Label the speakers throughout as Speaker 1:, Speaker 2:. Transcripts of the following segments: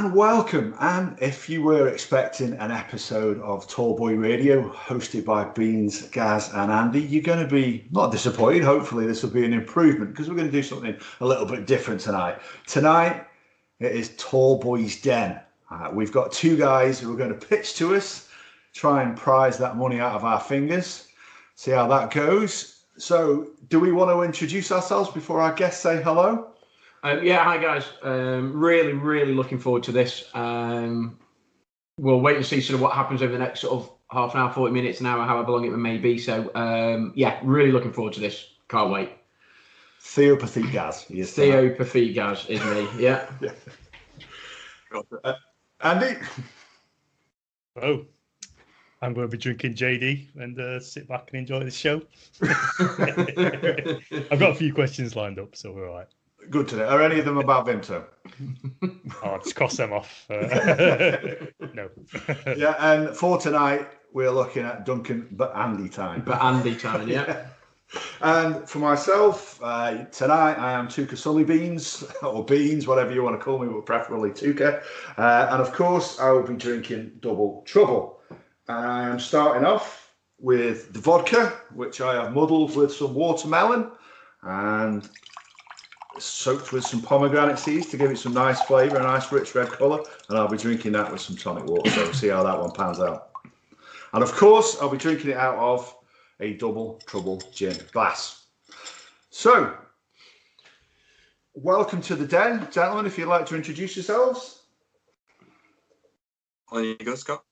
Speaker 1: and welcome. And if you were expecting an episode of Tallboy Radio hosted by bANDYtyne and Andy, you're going to be not disappointed. Hopefully this will be an improvement because we're going to do something a little bit different tonight. Tonight it is Tallboy's Den. We've got two guys who are going to pitch to us, try and prize that money out of our fingers, see how that goes. So do we want to introduce ourselves before our guests say hello?
Speaker 2: Yeah, hi guys. Really looking forward to this. We'll wait and see sort of what happens over the next sort of half an hour, 40 minutes, an hour, however long it may be. So yeah, really looking forward to this. Can't wait.
Speaker 1: Theo PathitGAZ.
Speaker 2: Theo PathitGAZ is me. Yeah.
Speaker 1: Andy?
Speaker 3: Oh, I'm going to be drinking JD and sit back and enjoy the show. I've got a few questions lined up, so we're all right.
Speaker 1: Good to know. Are any of them about Vimto?
Speaker 3: I'll just cross them off. No.
Speaker 1: Yeah, and for tonight, we're looking at Duncan bANDYtyne.
Speaker 2: bANDYtyne, yeah.
Speaker 1: And for myself, tonight I am Toucar SillyBEANS, or Beans, whatever you want to call me, but preferably Toucar. And of course, I will be drinking Double Trouble. And I am starting off with the vodka, which I have muddled with some watermelon and soaked with some pomegranate seeds to give it some nice flavour, a nice rich red colour. And I'll be drinking that with some tonic water, so we'll see how that one pans out. And of course, I'll be drinking it out of a Double Trouble gin glass. So, welcome to the den, gentlemen. If you'd like to introduce yourselves.
Speaker 4: On you go, Scott.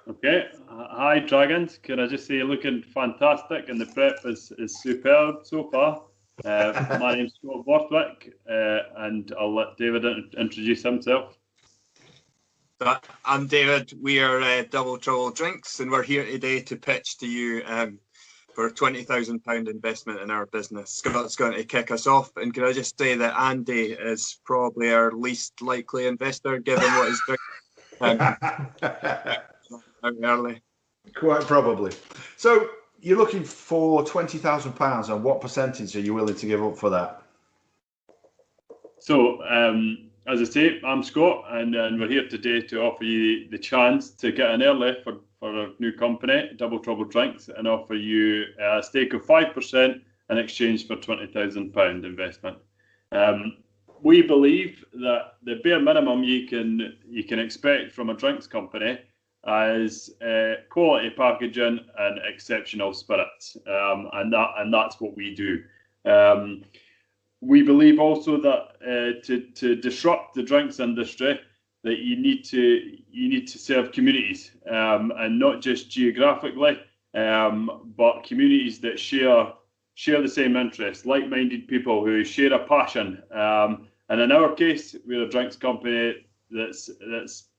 Speaker 5: Okay. Hi, Dragons. Can I just say you're looking fantastic and the prep is superb so far. My name's Scott Borthwick, and I'll let David introduce himself.
Speaker 4: I'm David. We are Double Trouble Drinks, and we're here today to pitch to you for a £20,000 investment in our business. Scott's going to kick us off, and can I just say that Andy is probably our least likely investor, given what he's doing early.
Speaker 1: Quite probably. So, you're looking for £20,000, and what percentage are you willing to give up for that?
Speaker 5: So, as I say, I'm Scott, and we're here today to offer you the chance to get in early for our new company, Double Trouble Drinks, and offer you a stake of 5% in exchange for £20,000 investment. We believe that the bare minimum you can expect from a drinks company as quality packaging and exceptional spirits, and that's what we do. We believe also that to disrupt the drinks industry, that you need to serve communities, and not just geographically, but communities that share the same interests, like-minded people who share a passion. And in our case, we're a drinks company that's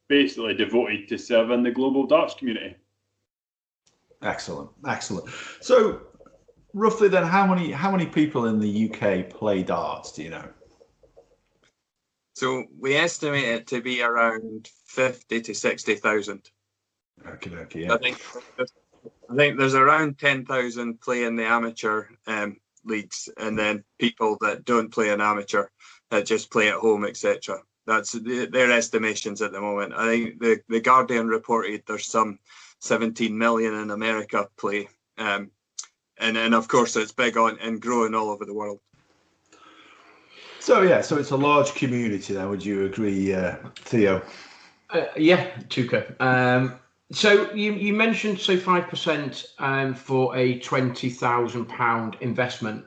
Speaker 5: basically devoted to serving the global darts community.
Speaker 1: Excellent. So, roughly then, how many people in the UK play darts? Do you know?
Speaker 4: So we estimate it to be around 50 to 60,000.
Speaker 1: Okay, yeah.
Speaker 4: I think there's around 10,000 play in the amateur leagues, and then people that don't play in amateur that just play at home, etc. That's their estimations at the moment. I think the Guardian reported there's some 17 million in America play, and of course it's big on and growing all over the world.
Speaker 1: So it's a large community then. Would you agree, Theo?
Speaker 2: Yeah, Toucar. So you mentioned 5% for a £20,000 investment.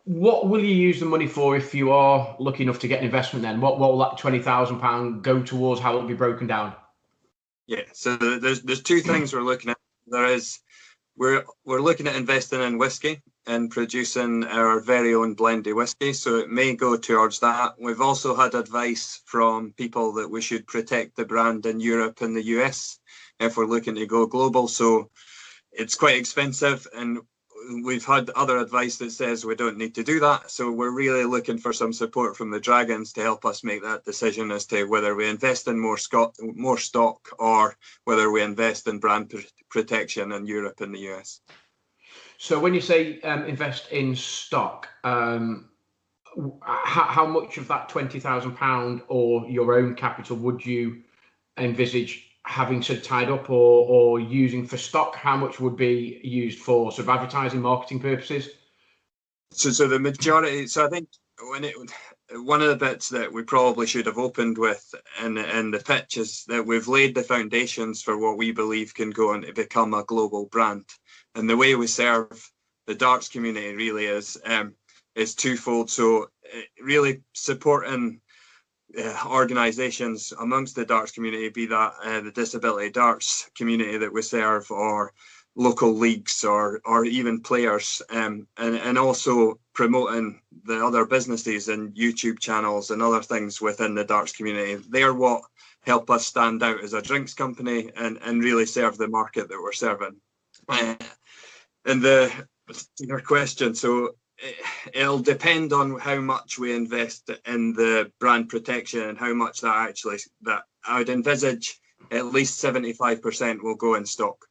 Speaker 2: What will you use the money for if you are lucky enough to get an investment then? What will that £20,000 go towards? How will it be broken down?
Speaker 4: Yeah, so there's two things we're looking at. We're looking at investing in whiskey and producing our very own blendy whiskey, so it may go towards that. We've also had advice from people that we should protect the brand in Europe and the US if we're looking to go global. So it's quite expensive, and we've had other advice that says we don't need to do that. So we're really looking for some support from the Dragons to help us make that decision as to whether we invest in more stock or whether we invest in brand protection in Europe and the US.
Speaker 2: So when you say invest in stock, how much of that £20,000 or your own capital would you envisage having sort of tied up or using for stock? How much would be used for sort of advertising, marketing purposes?
Speaker 4: So the majority. So I think one of the bits that we probably should have opened with in the pitch is that we've laid the foundations for what we believe can go on to become a global brand. And the way we serve the darts community really is twofold. So really supporting organisations amongst the darts community, be that the disability darts community that we serve, or local leagues, or even players, and also promoting the other businesses and YouTube channels and other things within the darts community. They're what help us stand out as a drinks company and really serve the market that we're serving. And your question, so it'll depend on how much we invest in the brand protection and how much that I would envisage at least 75% will go in stock.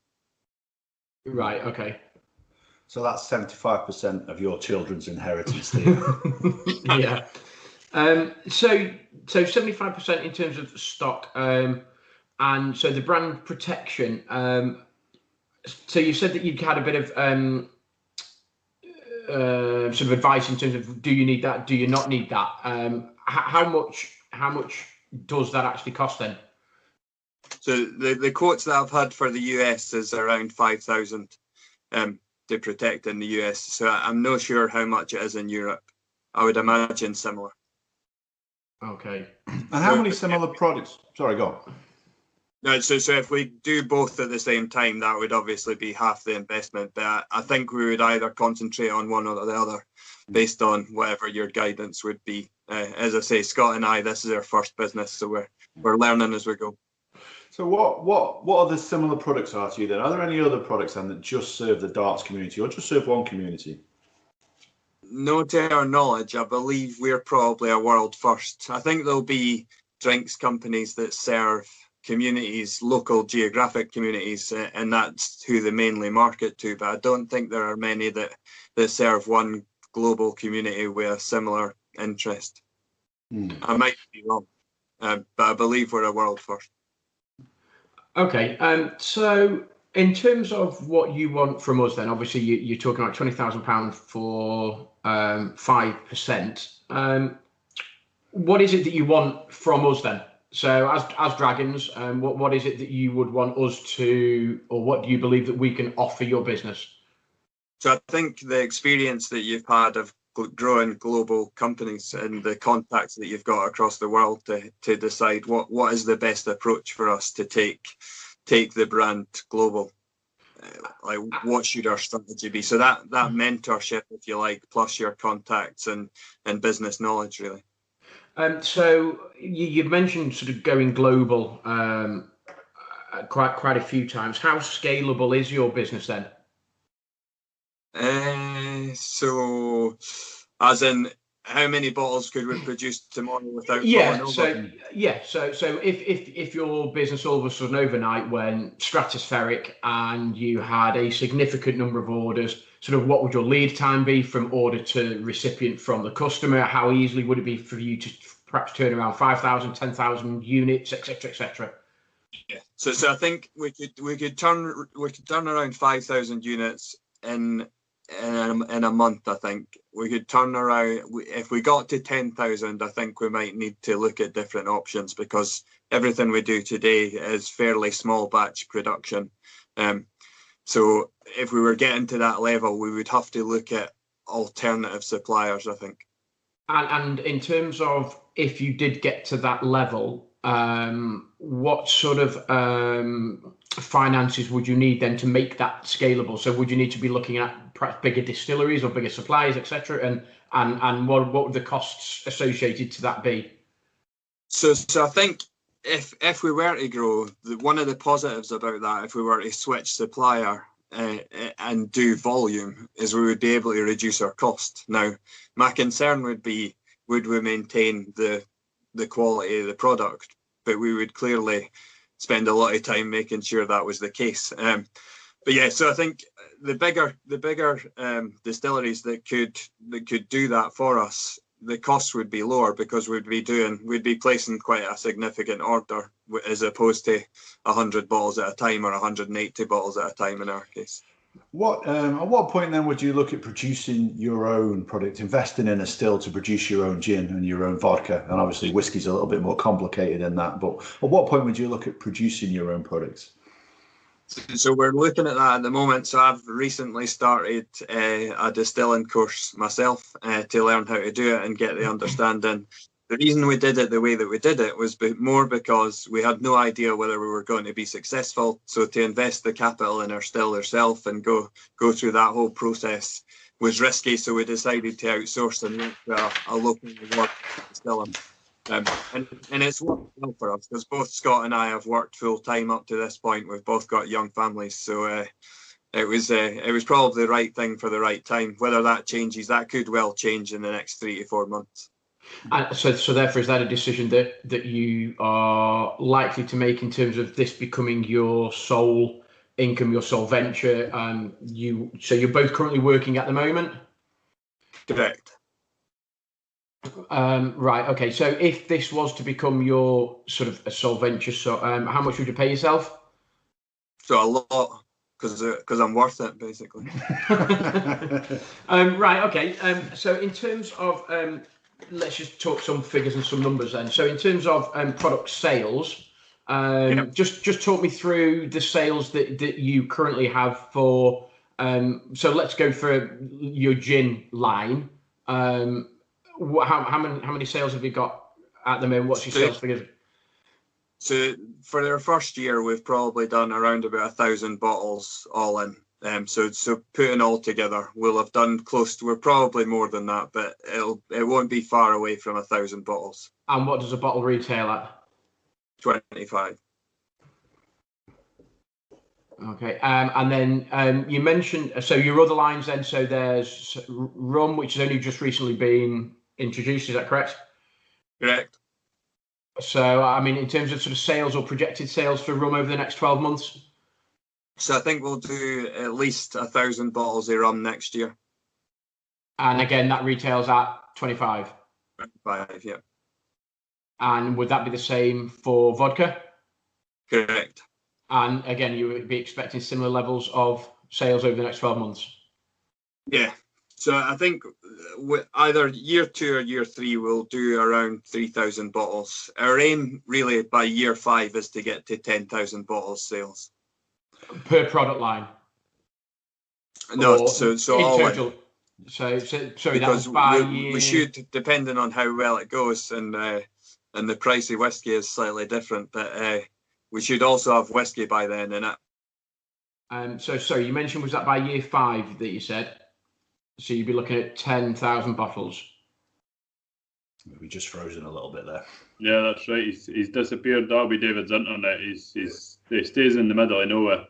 Speaker 2: Right, okay.
Speaker 1: So that's 75% of your children's inheritance, Theo.
Speaker 2: Yeah. So 75% in terms of stock, and so the brand protection. So you said that you had a bit of sort of advice in terms of, do you need that? Do you not need that? How much does that actually cost then?
Speaker 4: So the quotes that I've had for the US is around 5,000 to protect in the US. So I'm not sure how much it is in Europe. I would imagine similar.
Speaker 2: Okay.
Speaker 1: And how many similar products? Sorry, go on.
Speaker 4: No, so if we do both at the same time, that would obviously be half the investment. But I think we would either concentrate on one or the other based on whatever your guidance would be. As I say, Scott and I, this is our first business, so we're learning as we go.
Speaker 1: So what are the similar products are to you then? Are there any other products then that just serve the darts community or just serve one community?
Speaker 4: No, to our knowledge, I believe we're probably a world first. I think there'll be drinks companies that serve communities, local geographic communities, and that's who they mainly market to. But I don't think there are many that serve one global community with a similar interest. I might be wrong, but I believe we're a world first.
Speaker 2: Okay, so in terms of what you want from us, then obviously you're talking about £20,000 for 5%. What is it that you want from us then? So as Dragons, what is it that you would want us to, or what do you believe that we can offer your business?
Speaker 4: So I think the experience that you've had of growing global companies and the contacts that you've got across the world to decide what is the best approach for us to take the brand global. Like, what should our strategy be? So that mentorship, if you like, plus your contacts and business knowledge, really.
Speaker 2: So you've mentioned sort of going global quite a few times. How scalable is your business then?
Speaker 4: So as in, how many bottles could we produce tomorrow without falling over?
Speaker 2: So if your business all of a sudden overnight went stratospheric and you had a significant number of orders, sort of what would your lead time be from order to recipient from the customer? How easily would it be for you to perhaps turn around 5,000, 10,000 units, etc., etc.?
Speaker 4: Yeah. So I think we could turn around 5,000 units in a month. I think we could turn around, if we got to 10,000, I think we might need to look at different options, because everything we do today is fairly small batch production. So if we were getting to that level, we would have to look at alternative suppliers, I think.
Speaker 2: And in terms of, if you did get to that level, what sort of finances would you need then to make that scalable? So would you need to be looking at perhaps bigger distilleries or bigger suppliers, etc.? And what would the costs associated to that be? So
Speaker 4: I think if we were to grow, one of the positives about that, if we were to switch supplier and do volume, is we would be able to reduce our cost. Now, my concern would be, would we maintain the quality of the product? But we would clearly spend a lot of time making sure that was the case. But yeah, so I think the bigger distilleries that could do that for us, the costs would be lower because we'd be placing quite a significant order as opposed to 100 bottles at a time or 180 bottles at a time in our case.
Speaker 1: At what point then would you look at producing your own product, investing in a still to produce your own gin and your own vodka? And obviously whiskey's a little bit more complicated than that, but at what point would you look at producing your own products?
Speaker 4: So we're looking at that at the moment. So I've recently started a distilling course myself to learn how to do it and get the understanding. The reason we did it the way that we did it was more because we had no idea whether we were going to be successful. So to invest the capital in our still ourselves and go through that whole process was risky. So we decided to outsource and look at a local work distilling. And it's worked well for us because both Scott and I have worked full time up to this point. We've both got young families, so it was probably the right thing for the right time. Whether that changes, that could well change in the next 3 to 4 months.
Speaker 2: So therefore, is that a decision that you are likely to make in terms of this becoming your sole income, your sole venture? So you're both currently working at the moment?
Speaker 4: Correct.
Speaker 2: Right. Okay. So if this was to become your sort of a sole venture, so how much would you pay yourself?
Speaker 4: So a lot, because I'm worth it, basically.
Speaker 2: Right. Okay. So in terms of let's just talk some figures and some numbers then. So in terms of product sales,
Speaker 4: Yep.
Speaker 2: just talk me through the sales that you currently have for. So let's go for your gin line. How many sales have you got at the moment? What's your sales figures?
Speaker 4: So for their first year, we've probably done around about 1,000 bottles all in. So putting all together, we'll have done we're probably more than that, but it won't be far away from 1,000 bottles.
Speaker 2: And what does a bottle retail at?
Speaker 4: 25.
Speaker 2: Okay, and then you mentioned, so your other lines then, so there's rum, which has only just recently been introduced, is that correct?
Speaker 4: Correct.
Speaker 2: So, I mean, in terms of sort of sales or projected sales for rum over the next 12 months?
Speaker 4: So I think we'll do at least 1,000 bottles of rum next year.
Speaker 2: And again, that retails at 25?
Speaker 4: 25, yeah.
Speaker 2: And would that be the same for vodka?
Speaker 4: Correct.
Speaker 2: And again, you would be expecting similar levels of sales over the next 12 months?
Speaker 4: Yeah. So I think either year 2 or year 3, we'll do around 3,000 bottles. Our aim really by year 5 is to get to 10,000 bottles sales.
Speaker 2: Per product line?
Speaker 4: No, so all
Speaker 2: total. So sorry,
Speaker 4: because
Speaker 2: that was by
Speaker 4: year. We should, depending on how well it goes, and the price of whiskey is slightly different, but we should also have whiskey by then in it.
Speaker 2: So sorry, you mentioned, was that by year 5 that you said? So you'd be looking at 10,000 bottles.
Speaker 1: We just frozen a little bit there.
Speaker 5: Yeah, that's right. He's disappeared. That'll be David's internet. He stays in the middle of nowhere.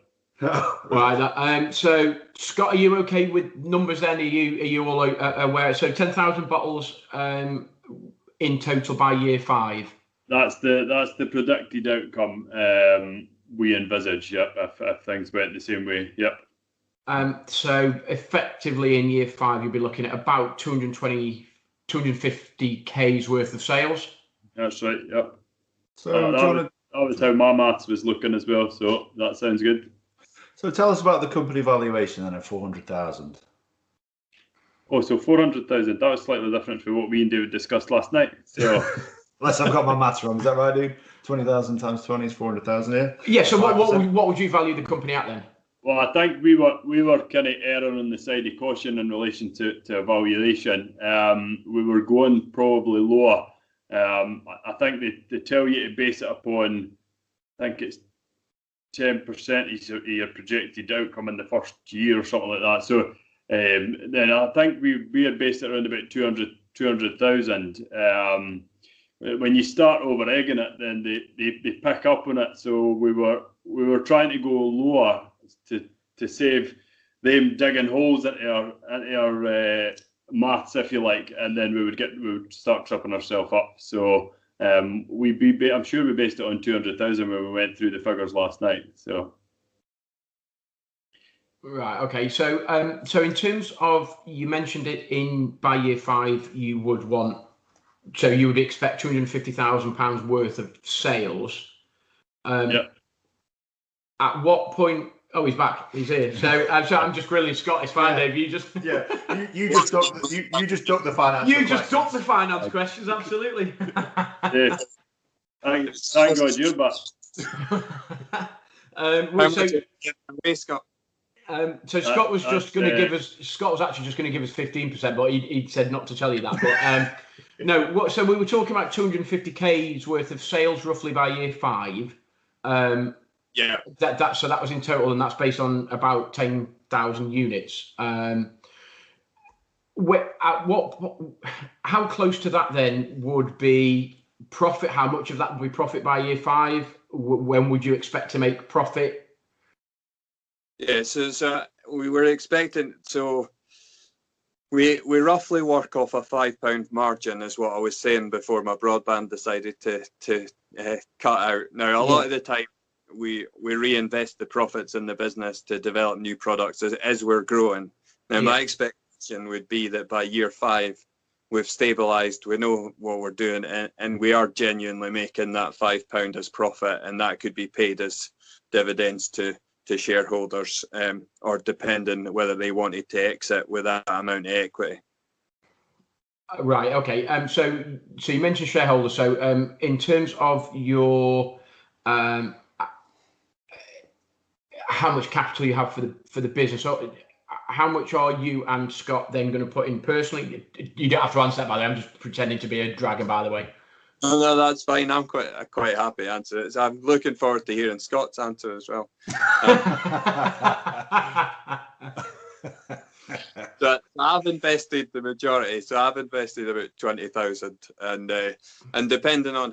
Speaker 2: Right. So Scott, are you okay with numbers then? Are you all aware? So 10,000 bottles in total by year 5.
Speaker 5: That's the predicted outcome we envisage. Yep, if things went the same way. Yep.
Speaker 2: So effectively in year 5, you'll be looking at about 250 K's worth of sales.
Speaker 5: That's right. Yep.
Speaker 1: So
Speaker 5: that was how my maths was looking as well. So that sounds good.
Speaker 1: So tell us about the company valuation then at 400,000.
Speaker 5: Oh, so 400,000. That was slightly different from what me and David discussed last night. So
Speaker 1: unless I've got my maths wrong, is that right, dude? 20,000 times 20 is 400,000 here.
Speaker 2: Yeah. So what would you value the company at then?
Speaker 5: Well, I think we were kind of erring on the side of caution in relation to evaluation. We were going probably lower. I think they tell you to base it upon, I think it's 10% of your projected outcome in the first year or something like that. So then I think we had based it around about 200,000. When you start over egging it, then they pick up on it. So we were trying to go lower to save them digging holes into our maths, if you like, and then we would start tripping ourselves up. So I'm sure we based it on 200,000 when we went through the figures last night. So
Speaker 2: Right. Okay. So, so in terms of, you mentioned it by year 5, you would want, so you would expect £250,000 worth of sales.
Speaker 5: Yeah.
Speaker 2: At what point? Oh, he's back. He's here. So I'm just grilling Scott. It's fine, Dave. You just
Speaker 1: you just duck the finance.
Speaker 2: you just duck the finance questions. Absolutely.
Speaker 5: Yeah. Thank God you're back.
Speaker 4: Scott?
Speaker 2: So Scott was just going to give us. Scott was actually just going to give us 15%, but he said not to tell you that. But no. So we were talking about 250K's worth of sales roughly by year 5.
Speaker 4: Yeah.
Speaker 2: So that was in total, and that's based on about 10,000 units. How close to that then would be profit? How much of that would be profit by year 5? When would you expect to make profit?
Speaker 4: Yeah, so we were expecting, so we roughly work off a £5 margin, is what I was saying before my broadband decided to cut out. Now, a lot of the time we reinvest the profits in the business to develop new products as we're growing. Now, my expectation would be that by year 5, we've stabilised, we know what we're doing, and we are genuinely making that £5 as profit, and that could be paid as dividends to shareholders, or depending whether they wanted to exit with that amount of equity.
Speaker 2: Right. Okay. So you mentioned shareholders. So in terms of your how much capital you have for the business, so how much are you and Scott then going to put in personally? You don't have to answer that, by the way. I'm just pretending to be a dragon, by the way.
Speaker 4: No, that's fine. I'm quite happy to answer it. So I'm looking forward to hearing Scott's answer as well. So I've invested the majority. So I've invested about 20,000, and depending on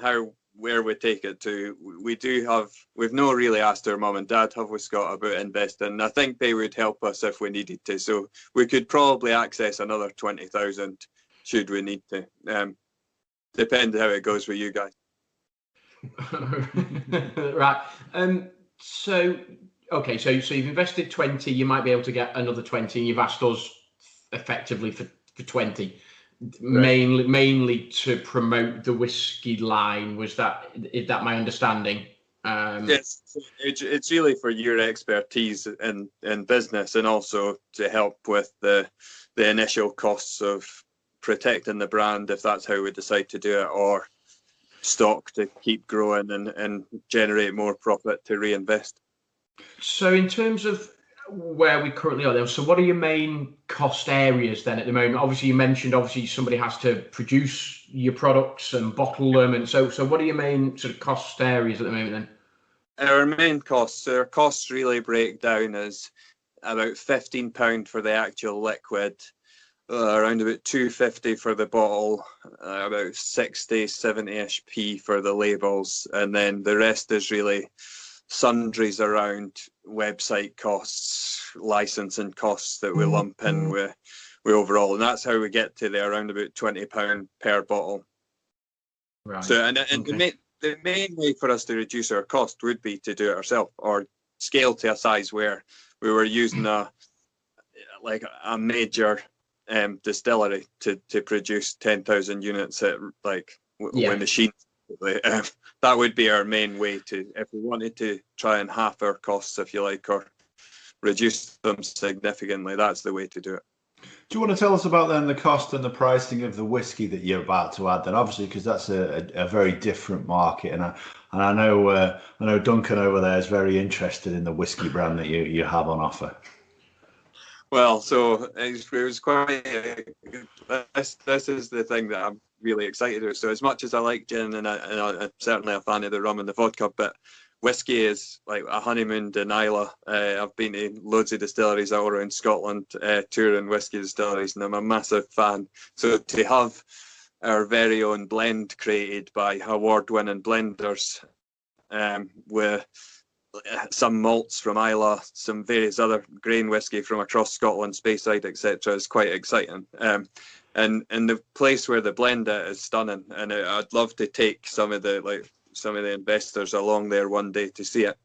Speaker 4: where we take it to, we've not really asked our mum and dad, have we, Scott, about investing. I think they would help us if we needed to. So we could probably access another 20,000 should we need to. Depends how it goes with you guys.
Speaker 2: Right. So you've invested 20. You might be able to get another 20, and you've asked us effectively for 20, right. mainly to promote the whiskey line. Is that my understanding?
Speaker 4: Yes, it's really for your expertise in business, and also to help with the initial costs of protecting the brand, if that's how we decide to do it, or stock to keep growing and generate more profit to reinvest.
Speaker 2: So in terms of where we currently are there, so what are your main cost areas then at the moment? Obviously you mentioned somebody has to produce your products and bottle them, and so what are your main sort of cost areas at the moment then?
Speaker 4: Our main costs really break down as about £15 for the actual liquid, around about £2.50 for the bottle, about 60-70ish p for the labels, and then the rest is really sundries around website costs, licensing costs that we lump in with overall, and that's how we get to around about £20 per bottle. Right. So and okay. The main way for us to reduce our cost would be to do it ourselves, or scale to a size where we were using a major distillery to produce 10,000 units at with machines. That would be our main way to, if we wanted to try and half our costs, if you like, or reduce them significantly, that's the way to do it.
Speaker 1: Do you want to tell us about then the cost and the pricing of the whiskey that you're about to add then? Obviously, because that's a very different market, and I know Duncan over there is very interested in the whiskey brand that you have on offer.
Speaker 4: Well, so it was quite. This is the thing that I'm really excited about. So as much as I like gin, and I'm certainly a fan of the rum and the vodka, but whiskey is like a honeymoon in Islay. I've been to loads of distilleries all around Scotland, touring whiskey distilleries, and I'm a massive fan. So to have our very own blend created by award-winning blenders, with some malts from Islay, some various other grain whiskey from across Scotland, Speyside, etc., is quite exciting. And the place where they blend it is stunning, and I'd love to take some of the investors along there one day to see it.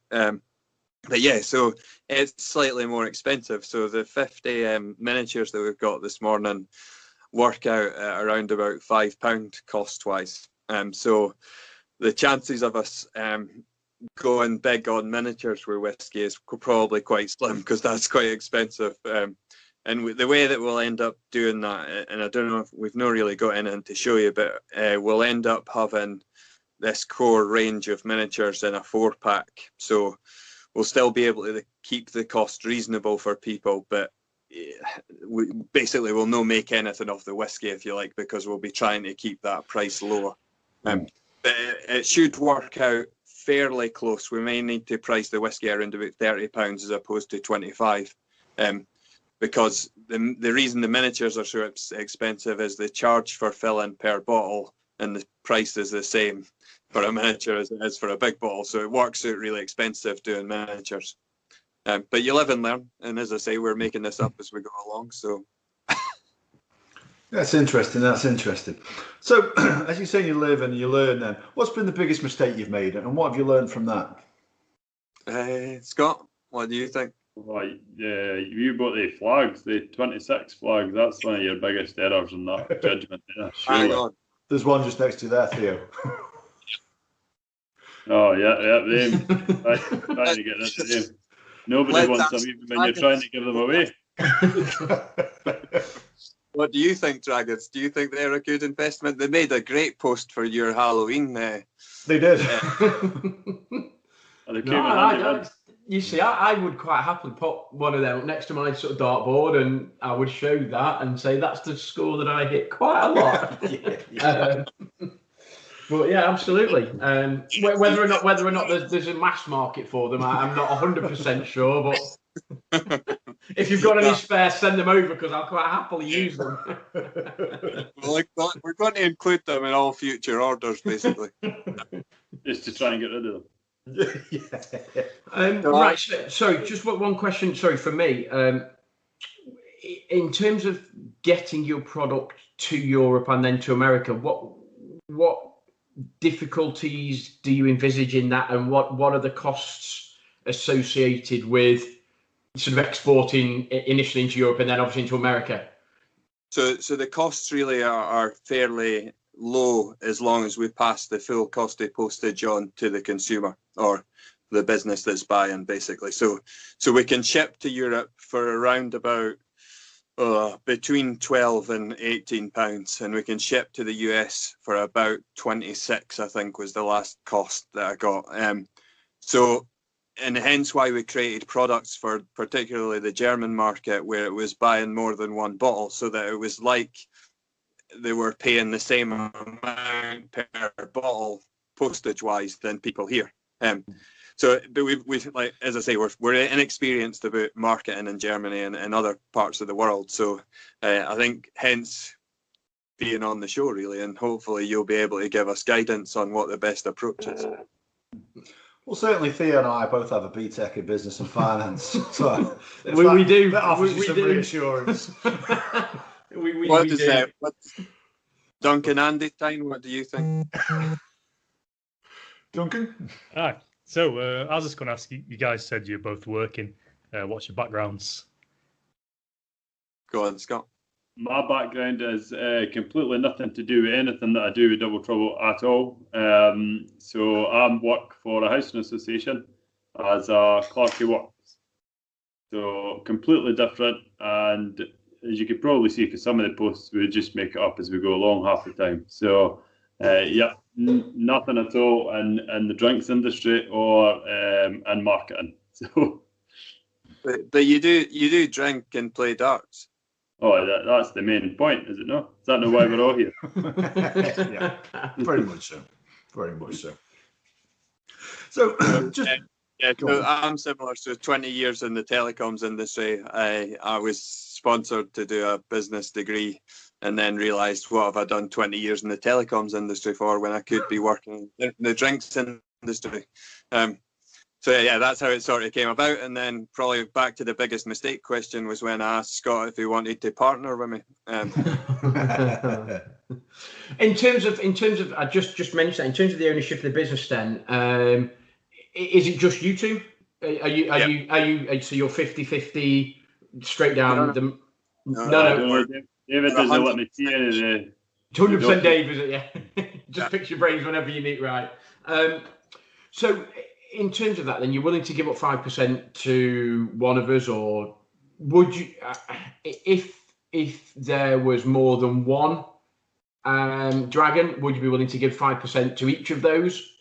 Speaker 4: But yeah, so it's slightly more expensive. So the 50 miniatures that we've got this morning work out at around about £5 cost-wise. So the chances of us going big on miniatures with whiskey is probably quite slim, because that's quite expensive. And the way that we'll end up doing that, and I don't know if we've not really got anything to show you, but we'll end up having this core range of miniatures in a 4-pack. So we'll still be able to keep the cost reasonable for people, but we basically will not make anything off the whiskey, if you like, because we'll be trying to keep that price lower. But it should work out fairly close. We may need to price the whiskey around about £30 as opposed to 25, because the reason the miniatures are so expensive is the charge for filling per bottle, and the price is the same for a miniature as it is for a big bottle. So it works out really expensive doing miniatures. But you live and learn, and as I say, we're making this up as we go along. So
Speaker 1: that's interesting. That's interesting. So, as you say, you live and you learn. Then, what's been the biggest mistake you've made, and what have you learned from that?
Speaker 4: Scott, what do you think?
Speaker 5: Right, you bought the flags, the 26 flags. That's one of your biggest errors in that judgment. Yeah,
Speaker 4: Hang on.
Speaker 1: There's one just next to you there, Theo.
Speaker 5: Oh yeah, them. Trying to get rid of them. Nobody wants them even when you're trying to give them away.
Speaker 4: What do you think, Dragons? Do you think they're a good investment? They made a great post for your Halloween.
Speaker 1: They did.
Speaker 2: You see, I would quite happily put one of them up next to my sort of dartboard, and I would show that and say that's the score that I hit quite a lot. But yeah, absolutely. Whether or not there's a mass market for them, I'm not 100% sure. But if you've got any spare, send them over, because I'll quite happily use them.
Speaker 4: Well, we're going to include them in all future orders, basically.
Speaker 5: Just to try and get rid of them.
Speaker 2: Right. Sorry, just one question. Sorry, for me. In terms of getting your product to Europe and then to America, what difficulties do you envisage in that, and what are the costs associated with sort of exporting initially into Europe and then obviously into America?
Speaker 4: So the costs really are fairly low, as long as we pass the full cost of postage on to the consumer or the business that's buying, basically. So we can ship to Europe for around about between £12 and £18, and we can ship to the US for about 26, I think, was the last cost that I got. And hence why we created products for particularly the German market, where it was buying more than one bottle, so that it was like they were paying the same amount per bottle postage-wise than people here. But we like, as I say, we're inexperienced about marketing in Germany and other parts of the world. So I think hence being on the show, really, and hopefully you'll be able to give us guidance on what the best approach is.
Speaker 1: Well, certainly Theo and I both have a BTEC in business and finance, so
Speaker 2: we do.
Speaker 1: That offers you some reassurance.
Speaker 4: What does that? Duncan, bANDYtyne, what do you think?
Speaker 1: Duncan?
Speaker 3: Hi. So I was just going to ask you, you guys said you're both working. What's your backgrounds?
Speaker 4: Go on, Scott.
Speaker 5: My background is completely nothing to do with anything that I do with Double Trouble at all. So I work for a housing association as a clerk of works. So completely different, and as you could probably see, because some of the posts we just make it up as we go along half the time. So nothing at all in the drinks industry or in marketing. So,
Speaker 4: but you do drink and play darts.
Speaker 5: Oh, that's the main point, is it not? Is that not why we're all here?
Speaker 1: Yeah, very much so. Very much so. So,
Speaker 4: so I'm similar. So 20 years in the telecoms industry. I was sponsored to do a business degree, and then realised, what have I done 20 years in the telecoms industry for when I could be working in the drinks industry? So yeah, that's how it sort of came about. And then probably back to the biggest mistake question was when I asked Scott if he wanted to partner with me.
Speaker 2: In terms of, I just mentioned that, in terms of the ownership of the business, then is it just you two? Are you? So you're 50-50 straight down the.
Speaker 5: No. David doesn't let me see any of the.
Speaker 2: 100% Dave, is it? Yeah. Just fix your brains whenever you need, right? So, in terms of that, then you're willing to give up 5% to one of us, or would you, if there was more than one dragon, would you be willing to give 5% to each of those?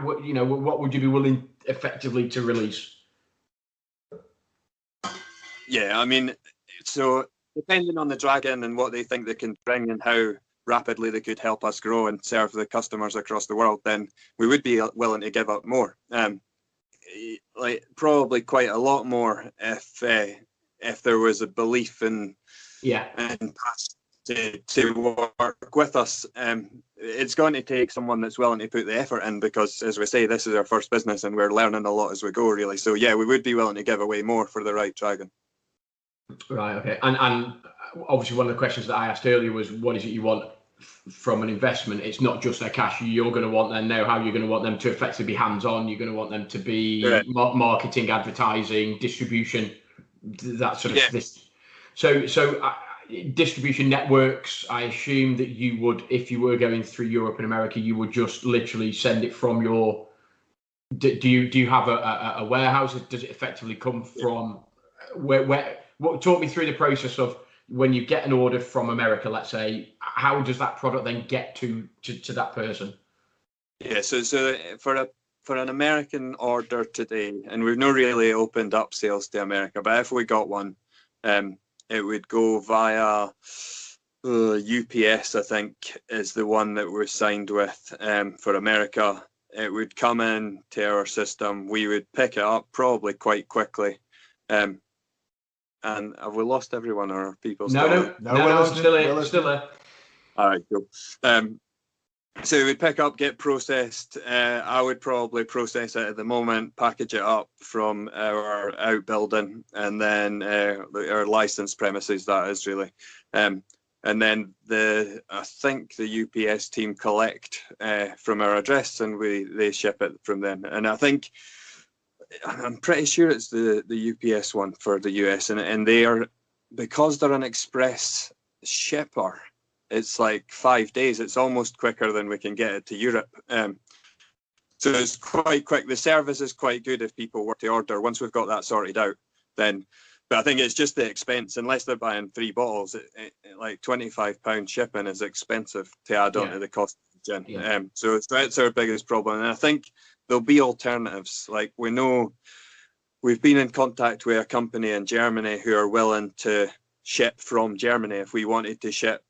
Speaker 2: What would you be willing effectively to release?
Speaker 4: Yeah, I mean, so depending on the dragon and what they think they can bring and how rapidly they could help us grow and serve the customers across the world, then we would be willing to give up more. Like probably quite a lot more if there was a belief in to work with us. It's going to take someone that's willing to put the effort in, because as we say, this is our first business and we're learning a lot as we go, really. So yeah, we would be willing to give away more for the right dragon.
Speaker 2: Right, okay. And obviously one of the questions that I asked earlier was, what is it you want from an investment? It's not just their cash. You're going to want them know how you're going to want them to effectively be hands-on. You're going to want them to be marketing, advertising, distribution, that sort of this. So distribution networks, I assume that you would, if you were going through Europe and America, you would just literally send it from your, do you have a warehouse? Does it effectively come from talk me through the process of when you get an order from America, let's say, how does that product then get to that person? Yeah,
Speaker 4: so for an American order today, and we've not really opened up sales to America, but if we got one, it would go via UPS, I think, is the one that we're signed with for America. It would come in to our system. We would pick it up probably quite quickly. And have we lost everyone, or are people still
Speaker 2: No, I'm still here.
Speaker 4: All right, cool. So we would pick up, get processed. I would probably process it at the moment, package it up from our outbuilding, and then our licensed premises, that is really. And then I think the UPS team collect from our address, and they ship it from then. And I'm pretty sure it's the UPS one for the US, and they are, because they're an express shipper, it's like 5 days. It's almost quicker than we can get it to Europe. So it's quite quick. The service is quite good if people were to order. Once we've got that sorted out, then. But I think it's just the expense. Unless they're buying 3 bottles, like £25 shipping is expensive to add on to the cost of the gin.
Speaker 2: Yeah.
Speaker 4: So that's our biggest problem. And I think there'll be alternatives. Like, we know we've been in contact with a company in Germany who are willing to ship from Germany. If we wanted to ship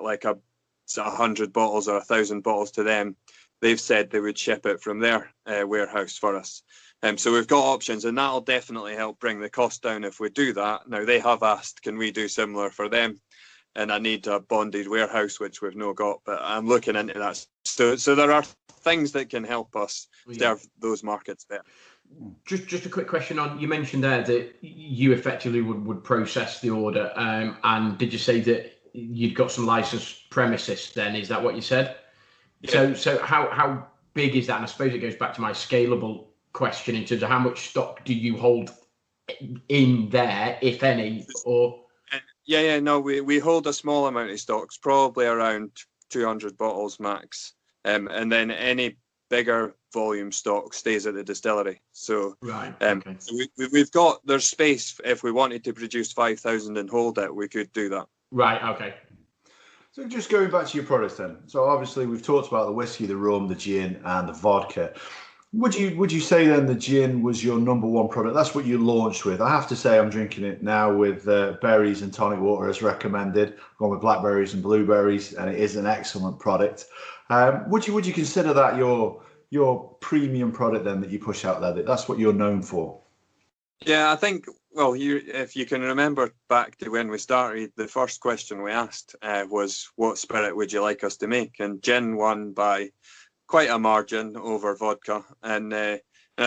Speaker 4: like 100 bottles or 1,000 bottles to them, they've said they would ship it from their warehouse for us. So we've got options, and that'll definitely help bring the cost down if we do that. Now, they have asked, can we do similar for them? And I need a bonded warehouse, which we've not got, but I'm looking into that. So there are things that can help us serve those markets better.
Speaker 2: Just a quick question on, you mentioned there that you effectively would process the order, and did you say that you'd got some licensed premises then? Is that what you said? Yeah. So how big is that? And I suppose it goes back to my scalable question in terms of how much stock do you hold in there, if any, or?
Speaker 4: No, we hold a small amount of stocks, probably around 200 bottles max, and then any bigger volume stock stays at the distillery. So
Speaker 2: okay.
Speaker 4: So there's space. If we wanted to produce 5,000 and hold it, we could do that.
Speaker 2: Right, okay.
Speaker 1: So just going back to your products then. So obviously we've talked about the whiskey, the rum, the gin, and the vodka. Would you say then the gin was your number one product? That's what you launched with. I have to say I'm drinking it now with berries and tonic water as recommended. I've gone with blackberries and blueberries, and it is an excellent product. Would you consider that your premium product then that you push out there? That's what you're known for?
Speaker 4: Yeah, I think, well, if you can remember back to when we started, the first question we asked was, what spirit would you like us to make? And gin won by quite a margin over vodka, and I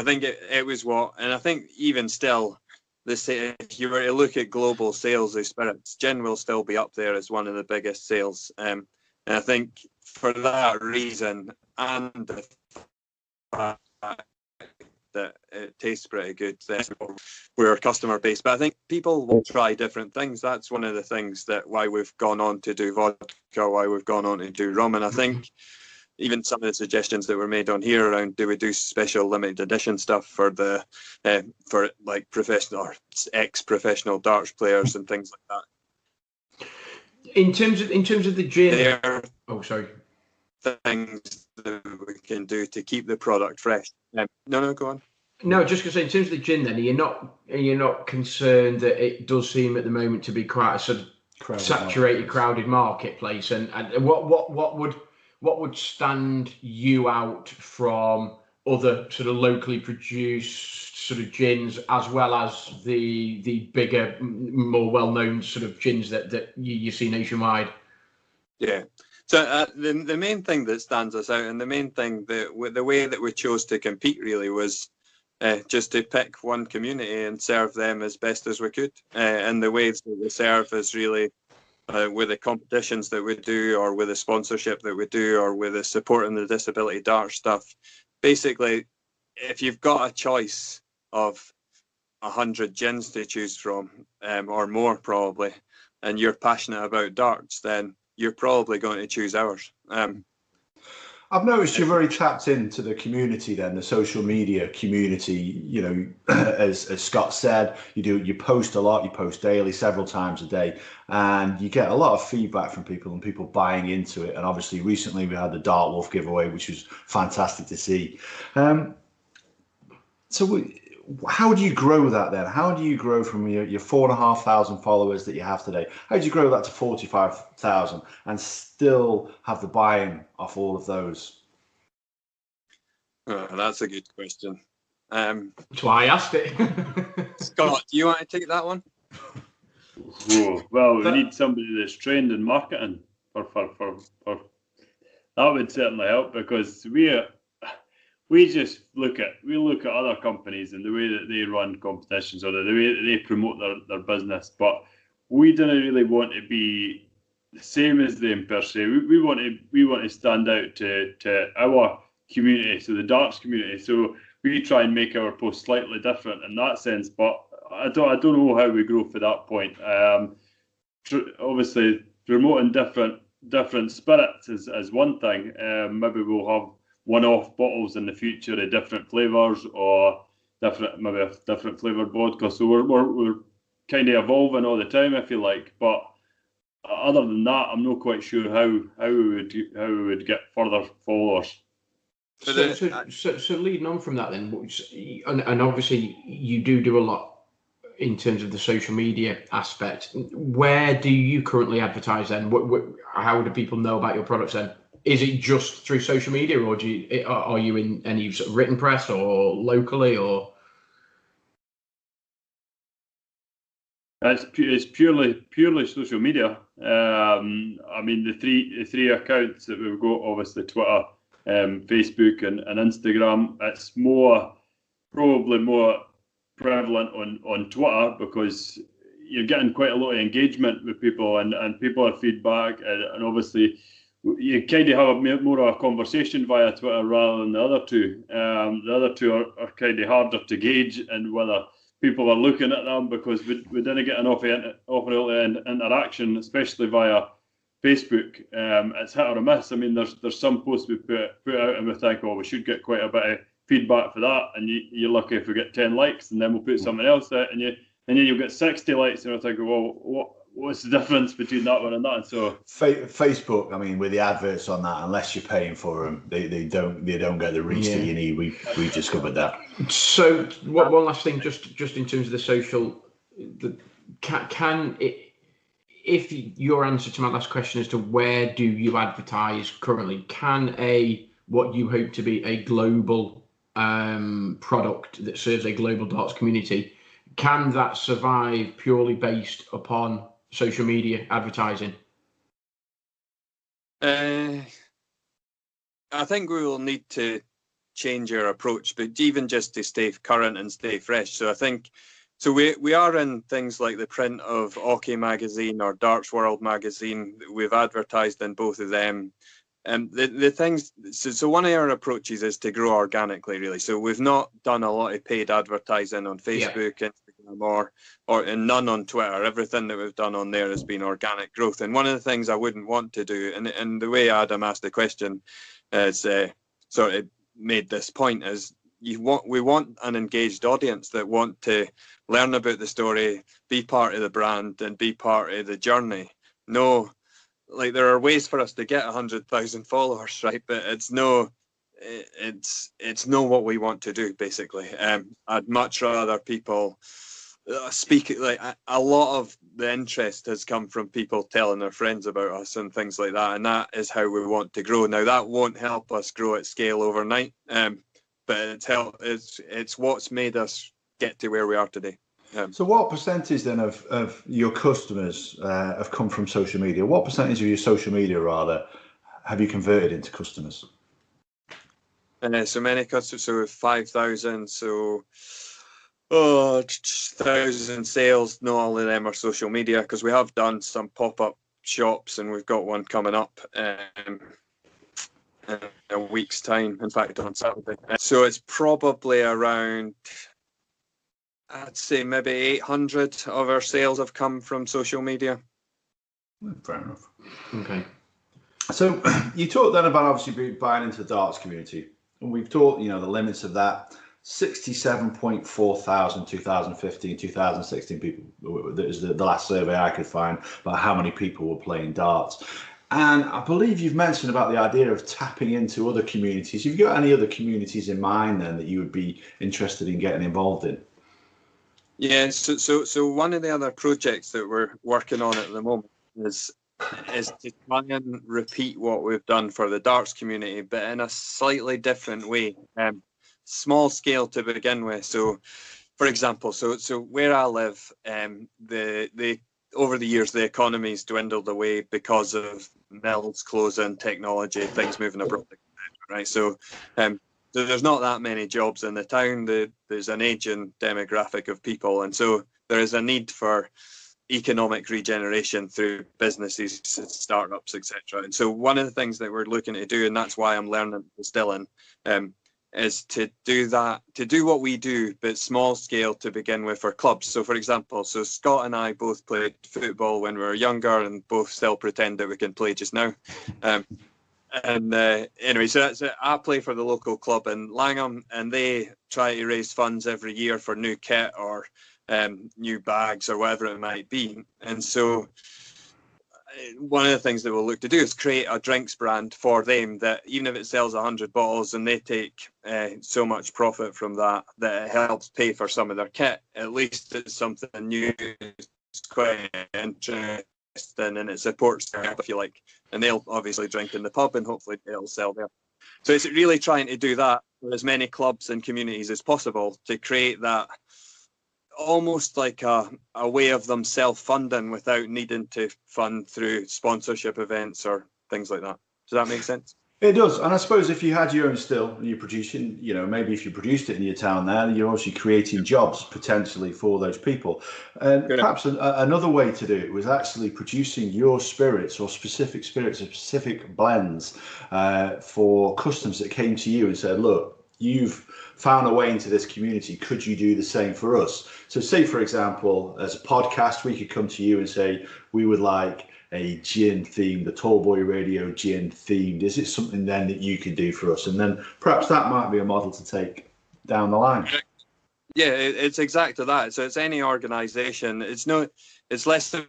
Speaker 4: think it was and I think even still, if you were to look at global sales of spirits, gin will still be up there as one of the biggest sales, and I think for that reason, and the fact that it tastes pretty good, then we're a customer base. But I think people will try different things. That's one of the things that why we've gone on to do vodka, why we've gone on to do rum. And I think even some of the suggestions that were made on here around do we do special limited edition stuff for the for like professional or ex-professional darts players and things like that.
Speaker 2: In terms of the gin,
Speaker 4: There
Speaker 2: oh sorry,
Speaker 4: things that we can do to keep the product fresh. No, go on.
Speaker 2: No, just because in terms of the gin, then you're not concerned that it does seem at the moment to be quite a sort of saturated, crowded marketplace, and what would stand you out from other sort of locally produced sort of gins, as well as the bigger, more well-known sort of gins that you see nationwide?
Speaker 4: Yeah. So the main thing that stands us out, and the main thing that the way that we chose to compete really was just to pick one community and serve them as best as we could. And the ways that we serve is really with the competitions that we do, or with the sponsorship that we do, or with the support and the disability dart stuff. Basically, if you've got a choice of 100 gins to choose from, or more probably, and you're passionate about darts, then you're probably going to choose ours.
Speaker 1: I've noticed you're very tapped into the community then, the social media community. You know, as Scott said, you post a lot, you post daily, several times a day, and you get a lot of feedback from people and people buying into it. And obviously recently we had the Dart Wolf giveaway, which was fantastic to see. How do you grow that then? How do you grow from your 4,500 followers that you have today? How do you grow that to 45,000 and still have the buy-in off all of those?
Speaker 4: Oh, that's a good question.
Speaker 2: That's why I asked it.
Speaker 4: Scott, do you want to take that one?
Speaker 5: Well, we need somebody that's trained in marketing for that would certainly help, because we just look at other companies and the way that they run competitions, or the way that they promote their business, but we don't really want to be the same as them per se. We want to stand out to our community, so the darts community. So we try and make our posts slightly different in that sense. But I don't know how we grow for that point. Obviously, promoting different spirits is one thing. Maybe we'll have one-off bottles in the future of different flavors, or different flavored vodka. So we're kind of evolving all the time, I feel like. But other than that, I'm not quite sure how we would get further followers.
Speaker 2: So leading on from that then, and obviously you do a lot in terms of the social media aspect. Where do you currently advertise then? How do people know about your products then? Is it just through social media, or are you in any sort of written press or locally, or?
Speaker 5: It's purely social media. I mean, the three accounts that we've got, obviously Twitter, Facebook, and Instagram. It's probably more prevalent on Twitter, because you're getting quite a lot of engagement with people, and people are feedback, and obviously you kind of have more of a conversation via Twitter rather than the other two. The other two are kind of harder to gauge, and whether people are looking at them, because we didn't get an awful interaction, especially via Facebook. It's hit or miss. I mean, there's some posts we put out and we think, oh, we should get quite a bit of feedback for that, and you're lucky if we get 10 likes, and then we'll put something else out, and then you'll get 60 likes, and you're thinking, well, what's the difference between that one and that? And so
Speaker 1: Facebook, I mean, with the adverts on that, unless you're paying for them, they don't get the reach that you need. We discovered that. So
Speaker 2: one last thing, just in terms of the social, if your answer to my last question as to where do you advertise currently, can what you hope to be a global product that serves a global darts community, can that survive purely based upon social media advertising?
Speaker 4: I think we will need to change our approach, but even just to stay current and stay fresh. So I think, we are in things like the print of OK magazine or Darts World magazine. We've advertised in both of them. the things, so one of our approaches is to grow organically, really. So we've not done a lot of paid advertising on Facebook, Instagram, and none on Twitter. Everything that we've done on there has been organic growth. And one of the things I wouldn't want to do, and the way Adam asked the question is sort of made this point, is we want an engaged audience that want to learn about the story, be part of the brand, and be part of the journey. No, like, there are ways for us to get 100,000 followers, right? But it's no what we want to do, basically. I'd much rather people speak. Like, a lot of the interest has come from people telling their friends about us and things like that, and that is how we want to grow. Now, that won't help us grow at scale overnight, but it's what's made us get to where we are today.
Speaker 1: So what percentage then of your customers have come from social media? What percentage of your social media, rather, have you converted into customers?
Speaker 4: So many customers, so 5,000, so 1,000 sales. Not all of them are social media, because we have done some pop-up shops, and we've got one coming up in a week's time, in fact on Saturday. So it's probably around, I'd say maybe 800 of our sales have come from social media.
Speaker 1: Fair enough.
Speaker 2: Okay.
Speaker 1: So you talked then about obviously buying into the darts community, and we've talked, the limits of that. 67.4 thousand 2015, 2016 people. That is the last survey I could find about how many people were playing darts. And I believe you've mentioned about the idea of tapping into other communities. Have you got any other communities in mind then that you would be interested in getting involved in?
Speaker 4: Yeah, so one of the other projects that we're working on at the moment is to try and repeat what we've done for the darts community, but in a slightly different way. Small scale to begin with. So, for example, so where I live, over the years the economy's dwindled away because of mills closing, technology, things moving abroad, right? So there's not that many jobs in the town. There's an aging demographic of people, and so there is a need for economic regeneration through businesses, startups, etc. And so one of the things that we're looking to do, and that's why I'm learning distilling, is to do that, to do what we do, but small scale to begin with for clubs. So for example, so Scott and I both played football when we were younger, and both still pretend that we can play just now. Anyway, so that's it. I play for the local club in Langham, and they try to raise funds every year for new kit or new bags or whatever it might be. And so one of the things that we'll look to do is create a drinks brand for them that even if it sells 100 bottles and they take so much profit from that it helps pay for some of their kit, at least it's something new, it's quite interesting, and it supports them, if you like, and they'll obviously drink in the pub and hopefully it'll sell there. So it's really trying to do that for as many clubs and communities as possible to create that almost like a way of them self-funding without needing to fund through sponsorship events or things like that. Does that make sense?
Speaker 1: It does. And I suppose if you had your own still and you're producing, maybe if you produced it in your town there, you're obviously creating jobs potentially for those people. And perhaps another way to do it was actually producing your spirits or specific blends for customers that came to you and said, look, you've found a way into this community. Could you do the same for us? So say, for example, as a podcast, we could come to you and say, we would like a gin themed, the Tallboy Radio gin themed. Is it something then that you could do for us? And then perhaps that might be a model to take down the line.
Speaker 4: Yeah, it's exactly that. So it's any organization. It's less about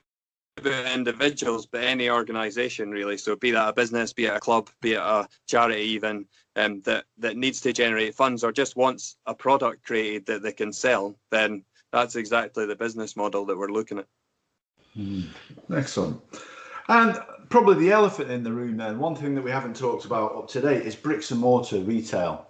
Speaker 4: individuals, but any organization really. So be that a business, be it a club, be it a charity even, that needs to generate funds or just wants a product created that they can sell, then that's exactly the business model that we're looking at.
Speaker 1: Excellent. And probably the elephant in the room then, one thing that we haven't talked about up to date is bricks and mortar retail.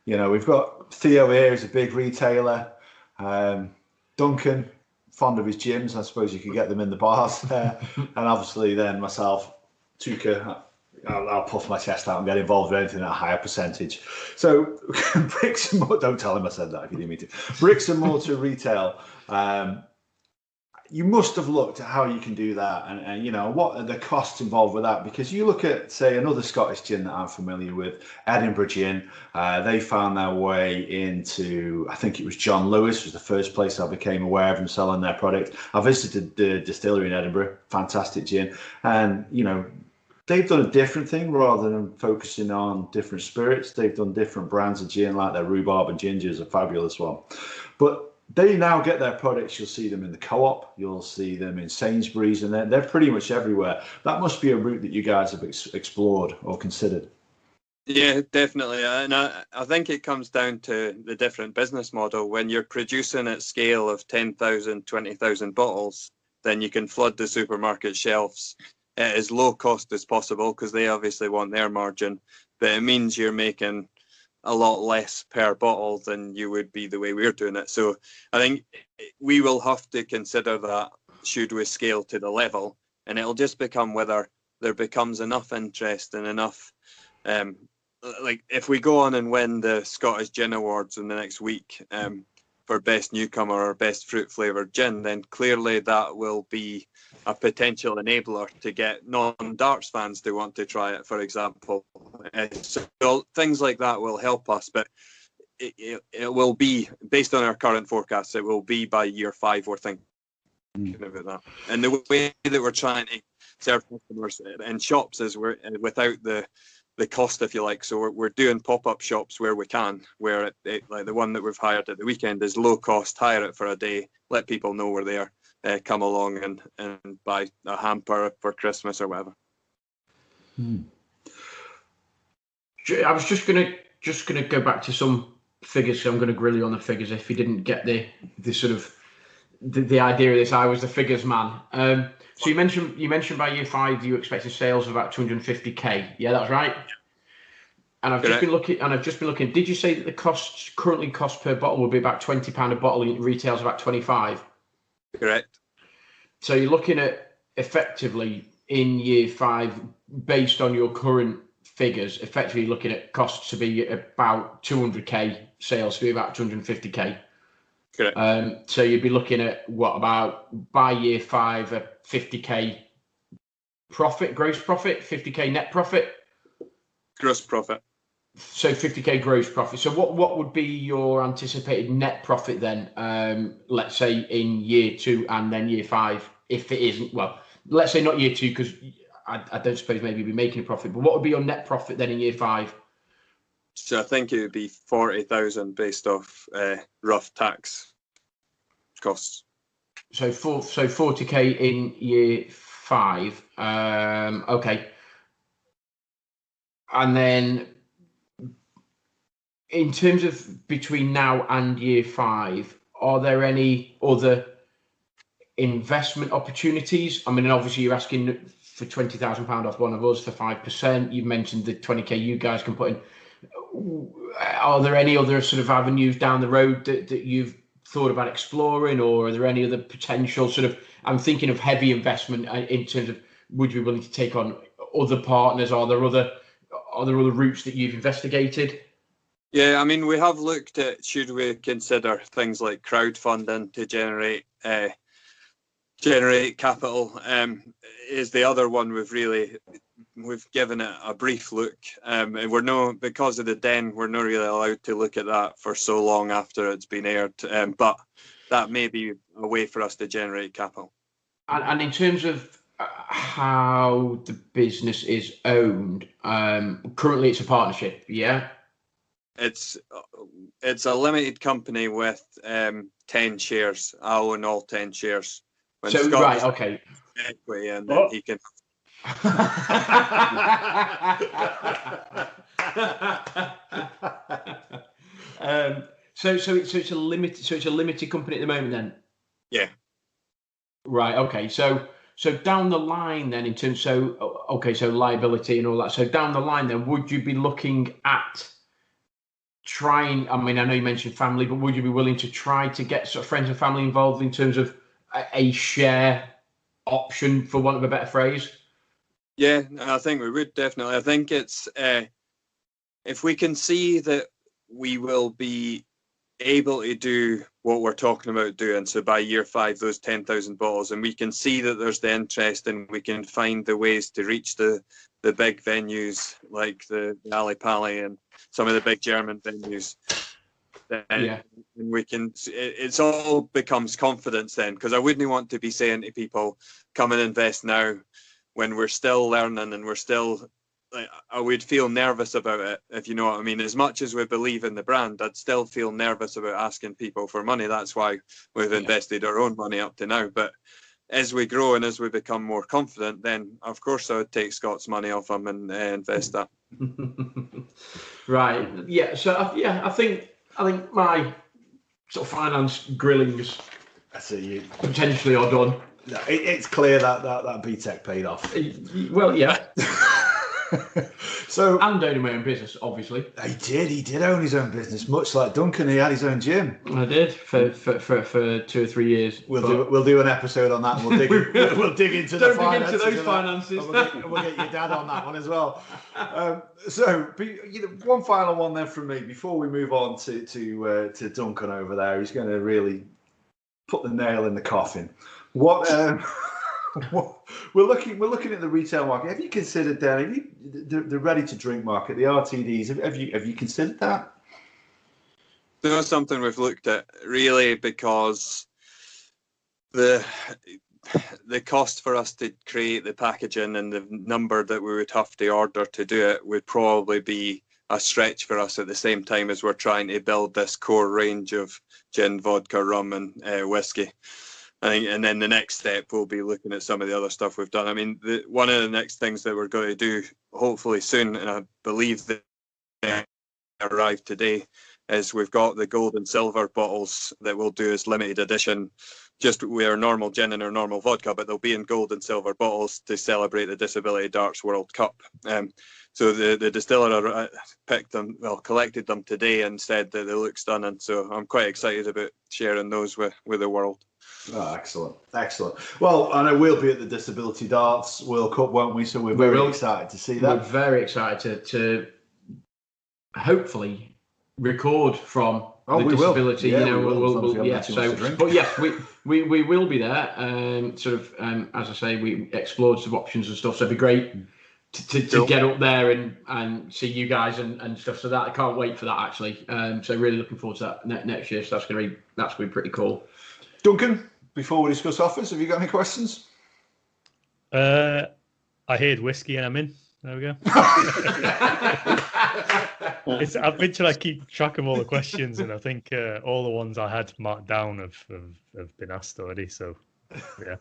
Speaker 1: We've got Theo here, who's a big retailer. Duncan, fond of his gyms. I suppose you could get them in the bars there. And obviously then myself, Toucar, I'll puff my chest out and get involved with anything at a higher percentage. So bricks and mortar, don't tell him I said that if you didn't mean to. Bricks and mortar retail. you must have looked at how you can do that, and you know what are the costs involved with that, because you look at, say, another Scottish gin that I'm familiar with, Edinburgh Gin. They found their way into, I think it was John Lewis was the first place I became aware of them selling their product. I visited the distillery in Edinburgh, fantastic gin, and you know they've done a different thing rather than focusing on different spirits. They've done different brands of gin, like their rhubarb and ginger is a fabulous one, but they now get their products. You'll see them in the Co-op, you'll see them in Sainsbury's, and they're pretty much everywhere. That must be a route that you guys have explored or considered.
Speaker 4: Yeah, definitely. And I think it comes down to the different business model. When you're producing at scale of 10,000, 20,000 bottles, then you can flood the supermarket shelves at as low cost as possible, because they obviously want their margin, but it means you're making a lot less per bottle than you would be the way we're doing it. So I think we will have to consider that should we scale to the level, and it'll just become whether there becomes enough interest and enough, like if we go on and win the Scottish Gin Awards in the next week for best newcomer or best fruit flavoured gin, then clearly that will be a potential enabler to get non-darts fans to want to try it, for example. So things like that will help us, but it will be, based on our current forecasts, it will be by year 5 we're thinking about that. And the way that we're trying to serve customers in shops is we're without the cost, if you like. So we're doing pop-up shops where we can, where like the one that we've hired at the weekend is low cost, hire it for a day, let people know we're there, come along and buy a hamper for Christmas or whatever.
Speaker 2: I was just gonna go back to some figures. So I'm going to grill you on the figures if you didn't get the sort of the idea of this. I was the figures man. So you mentioned by year 5 you expected sales of about 250k. Yeah, that's right. And I've just been looking. Did you say that the currently cost per bottle will be about £20 a bottle? And it retails about 25.
Speaker 4: Correct.
Speaker 2: So you're looking at effectively in year 5, based on your current figures, effectively looking at costs to be about 200k, sales to be about 250k.
Speaker 4: Correct.
Speaker 2: So you'd be looking at what, about by year 5 a 50k profit, gross profit, 50k net profit,
Speaker 4: gross profit.
Speaker 2: So 50k gross profit. So what would be your anticipated net profit then? Let's say in year 2 and then year 5, if it isn't, well, let's say not year 2, because I don't suppose maybe you'd be making a profit, but what would be your net profit then in year 5?
Speaker 4: So I think it would be 40,000 based off rough tax costs.
Speaker 2: So 40k in year 5. Okay. And then in terms of between now and year 5, are there any other investment opportunities? I mean, obviously you're asking for £20,000 off one of us for 5%. You've mentioned the 20k you guys can put in. Are there any other sort of avenues down the road that you've thought about exploring, or are there any other potential sort of, I'm thinking of heavy investment in terms of, would you be willing to take on other partners? Are there other routes that you've investigated?
Speaker 4: Yeah, I mean, we have looked at, should we consider things like crowdfunding to generate capital, is the other one we've given it a brief look, and because of the den, we're not really allowed to look at that for so long after it's been aired, but that may be a way for us to generate capital. And
Speaker 2: in terms of how the business is owned, currently it's a partnership, yeah?
Speaker 4: It's a limited company with 10 shares. I own all 10 shares. When
Speaker 2: so
Speaker 4: Scott
Speaker 2: right, okay.
Speaker 4: Equity, and then he can.
Speaker 2: So it's a limited company at the moment then.
Speaker 4: Yeah.
Speaker 2: Right. Okay. So down the line then, in terms, so liability and all that. So down the line then, would you be looking at trying? I mean, I know you mentioned family, but would you be willing to try to get sort of friends and family involved in terms of a share option, for want of a better phrase?
Speaker 4: Yeah, I think we would definitely. I think it's if we can see that we will be able to do what we're talking about doing, so by year 5, those 10,000 bottles, and we can see that there's the interest, and we can find the ways to reach the big venues like the Ali Pali and some of the big German venues. And we can, it's all becomes confidence then, because I wouldn't want to be saying to people, come and invest now, when we're still learning and we're still, I would feel nervous about it, if you know what I mean. As much as we believe in the brand, I'd still feel nervous about asking people for money. That's why we've invested our own money up to now. But as we grow and as we become more confident, then of course I would take Scott's money off him and invest that.
Speaker 2: Right. Yeah. So I think my sort of finance grillings,
Speaker 1: I see you.
Speaker 2: Potentially are done.
Speaker 1: No, it's clear that BTEC paid off.
Speaker 2: Well, yeah.
Speaker 1: So,
Speaker 2: and owning my own business, obviously.
Speaker 1: He did own his own business, much like Duncan. He had his own gym.
Speaker 2: I did for 2 or 3 years.
Speaker 1: We'll do an episode on that, and we'll dig into the finances.
Speaker 2: Don't dig into those finances.
Speaker 1: We'll get your dad on that one as well. One final one then from me before we move on to Duncan over there. He's going to really put the nail in the coffin. We're looking at the retail market. Have you considered that? The ready to drink market, the RTDs? Have you considered that?
Speaker 4: That's something we've looked at, really, because the cost for us to create the packaging and the number that we would have to order to do it would probably be a stretch for us at the same time as we're trying to build this core range of gin, vodka, rum, and whiskey. I think, and then the next step will be looking at some of the other stuff we've done. I mean, one of the next things that we're going to do, hopefully soon, and I believe that they arrived today, is we've got the gold and silver bottles that we'll do as limited edition, just with our normal gin and our normal vodka, but they'll be in gold and silver bottles to celebrate the Disability Darts World Cup. So the distiller collected them today and said that they look stunning. So I'm quite excited about sharing those with the world.
Speaker 1: Oh, excellent. Well, I know we'll be at the Disability Darts World Cup, won't we? So we're very excited to see that.
Speaker 2: We're very excited to hopefully record from the disability.
Speaker 1: Yeah,
Speaker 2: you know,
Speaker 1: we'll yeah. So,
Speaker 2: but yes, we will be there. As I say, we explored some options and stuff. So it'd be great to get up there and see you guys and stuff. So that I can't wait for that actually. So really looking forward to that next year. So that's gonna be pretty cool.
Speaker 1: Duncan, before we discuss offers, have you got any questions?
Speaker 3: I heard whiskey and I'm in. There we go. I've been trying to keep track of all the questions, and I think all the ones I had marked down have been asked already. So, yeah.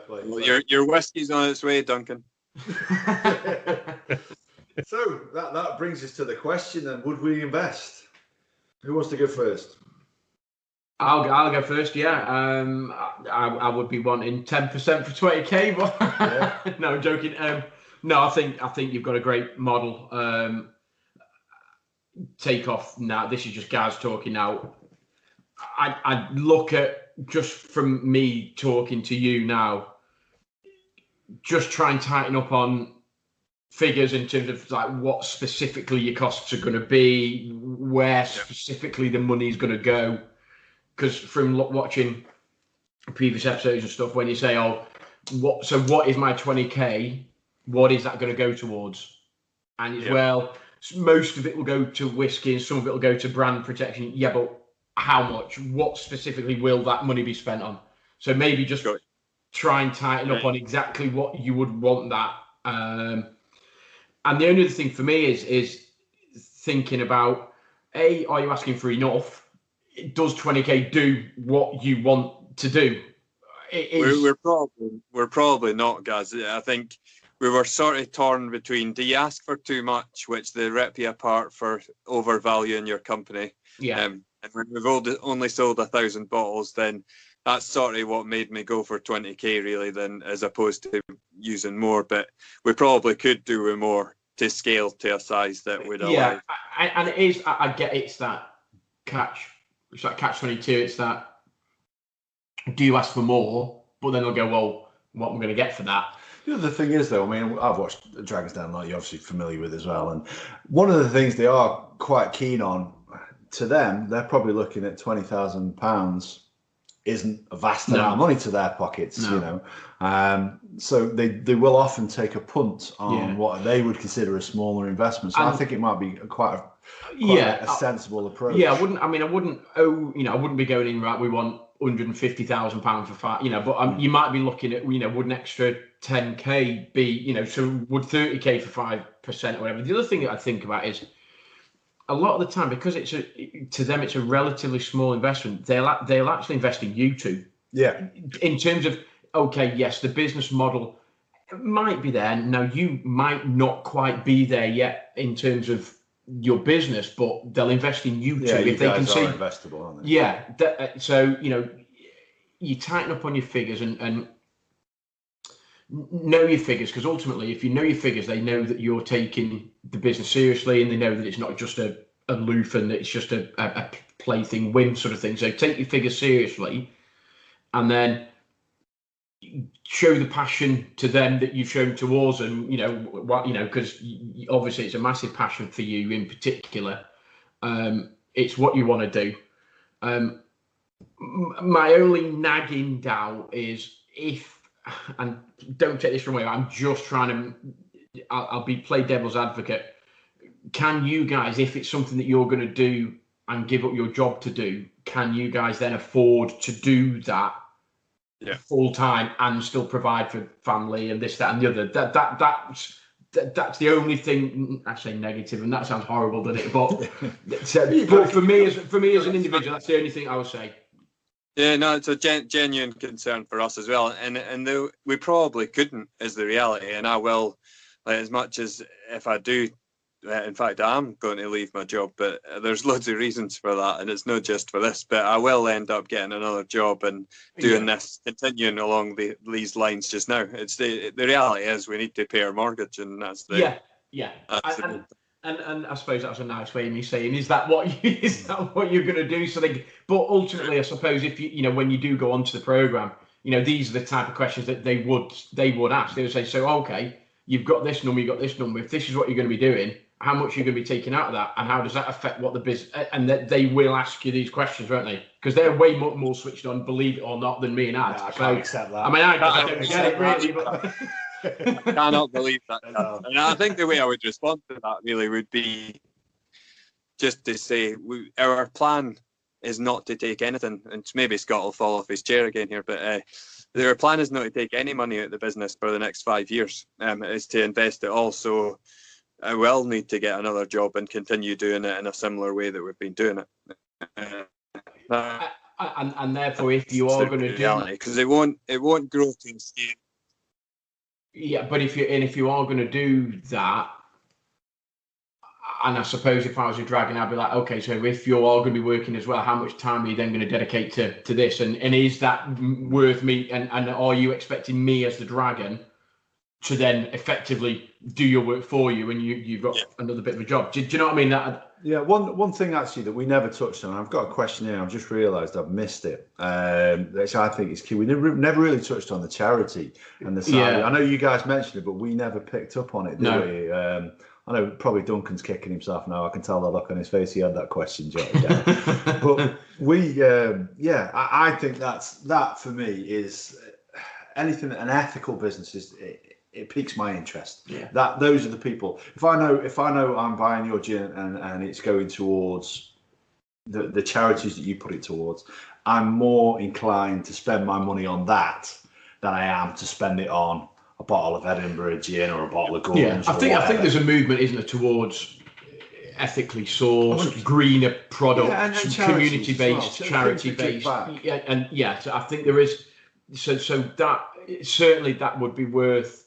Speaker 4: Well, your whiskey's on its way, Duncan.
Speaker 1: So that brings us to the question: then, would we invest? Who wants to go first?
Speaker 2: I'll go first. Yeah, I would be wanting 10% for 20k, but yeah. No, I'm joking. No, I think you've got a great model. Take off now. This is just Gaz talking now. I look at, just from me talking to you now, just try and tighten up on figures in terms of like what specifically your costs are going to be, where specifically the money is going to go. Because from watching previous episodes and stuff, when you say, what is my 20k? What is that going to go towards? And well, most of it will go to whiskey and some of it will go to brand protection. Yeah, but how much? What specifically will that money be spent on? So maybe just try and tighten up on exactly what you would want that. And the only other thing for me is thinking about, are you asking for enough? Does 20k do what you want to do?
Speaker 4: We're probably not, guys. I think we were sort of torn between, do you ask for too much, which they rip you apart for overvaluing your company?
Speaker 2: Yeah.
Speaker 4: And when we've only sold 1,000 bottles, then that's sort of what made me go for 20k really, than as opposed to using more. But we probably could do with more to scale to a size that would allow.
Speaker 2: Yeah, and it is. I get it's that catch. It's like catch-22. It's that. Do you ask for more? But then they'll go, well, what am I going to get for that?
Speaker 1: You know, the thing is, though, I mean, I've watched Dragon's Den, like you're obviously familiar with as well. And one of the things they are quite keen on, to them, they're probably looking at £20,000 isn't a vast amount of money to their pockets, you know. So they will often take a punt on what they would consider a smaller investment. So I think it might be quite a sensible approach.
Speaker 2: Yeah, I wouldn't be going in, right, we want £150,000 for 5, you know, but you might be looking at, you know, would an extra 10k be, you know, so would 30k for 5% or whatever. The other thing that I think about is, a lot of the time, because to them it's a relatively small investment, they'll actually invest in you two.
Speaker 1: Yeah.
Speaker 2: In terms of, okay, yes, the business model might be there. Now, you might not quite be there yet in terms of your business, but they'll invest in you two if they can see.
Speaker 1: Investable, aren't they?
Speaker 2: Yeah. So, you know, you tighten up on your figures and know your figures, because ultimately, if you know your figures, they know that you're taking the business seriously, and they know that it's not just a loof and that it's just a plaything win sort of thing. So take your figures seriously, and then show the passion to them that you've shown towards them. You know what, you know, because obviously it's a massive passion for you in particular. It's what you want to do. My only nagging doubt is and don't take this from me, I'm just trying to, I'll play devil's advocate. Can you guys, if it's something that you're going to do and give up your job to do, can you guys then afford to do that full time and still provide for family and this, that, and the other? That's the only thing. I say negative, and that sounds horrible, doesn't it? But for me as an individual, that's the only thing I would say.
Speaker 4: Yeah, no, it's a genuine concern for us as well, and we probably couldn't, is the reality. And I will, like, as much as if I do, in fact, I'm going to leave my job, but there's loads of reasons for that, and it's not just for this. But I will end up getting another job and doing this, continuing along these lines just now. It's the reality is we need to pay our mortgage, and that's the And
Speaker 2: I suppose that's a nice way of me saying, is that what you're going to do? So but ultimately, I suppose if you know, when you do go onto the program, you know, these are the type of questions that they would ask. They would say, so okay, you've got this number, you've got this number. If this is what you're going to be doing, how much are you going to be taking out of that, and how does that affect what the business? And that they will ask you these questions, won't they? Because they're way more switched on, believe it or not, than me and Ad.
Speaker 1: I can't accept that.
Speaker 2: I mean, I don't get it really, but.
Speaker 4: I cannot believe that. And I think the way I would respond to that really would be just to say our plan is not to take anything, and maybe Scott will fall off his chair again here, but our plan is not to take any money out of the business for the next 5 years. Is to invest it all. So I will need to get another job and continue doing it in a similar way that we've been doing it.
Speaker 2: And therefore, if you are going to do that,
Speaker 4: because it won't grow to scale.
Speaker 2: Yeah, but if you are going to do that, and I suppose if I was a dragon, I'd be like, okay, so if you're all going to be working as well, how much time are you then going to dedicate to this? And is that worth me? And are you expecting me as the dragon to then effectively do your work for you, and you've got another bit of a job? Do you know what I mean?
Speaker 1: Yeah, one thing actually that we never touched on, I've got a question here, I've just realised I've missed it, which I think is key. We never really touched on the charity and the salary. I know you guys mentioned it, but we never picked up on it, did we? I know probably Duncan's kicking himself now. I can tell the look on his face. He had that question jotted down. But I think that for me is anything that an ethical business is. It piques my interest.
Speaker 2: Yeah.
Speaker 1: Those are the people. If I know I'm buying your gin and it's going towards the charities that you put it towards, I'm more inclined to spend my money on that than I am to spend it on a bottle of Edinburgh gin or a bottle of Gordon's.
Speaker 2: Yeah, I think there's a movement, isn't there, towards ethically sourced, greener products, and community-based, charity-based. So I think there is. So that certainly that would be worth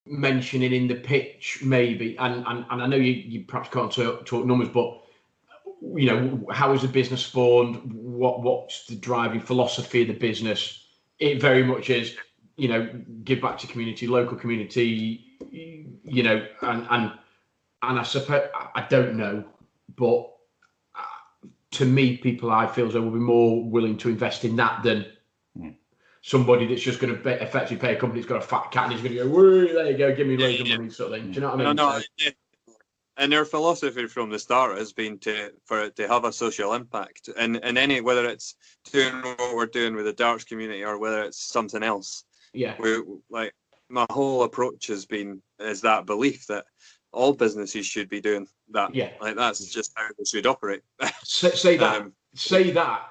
Speaker 2: mentioning in the pitch, maybe. And I know you perhaps can't talk numbers, but you know, how is the business spawned? What's the driving philosophy of the business? It very much is, you know, give back to community, local community, you know, and I suppose, I don't know, but to me, people I feel as though will be more willing to invest in that than somebody that's just going to effectively pay a company that's got a fat cat and he's going to go, whoa, there you go, give me loads of money, sort of thing. Do you know what I mean?
Speaker 4: And their philosophy from the start has been for it to have a social impact, and any, whether it's doing what we're doing with the darts community or whether it's something else.
Speaker 2: Yeah.
Speaker 4: Like my whole approach is that belief that all businesses should be doing that.
Speaker 2: Yeah.
Speaker 4: Like that's just how they should operate.
Speaker 2: Say that. Say that.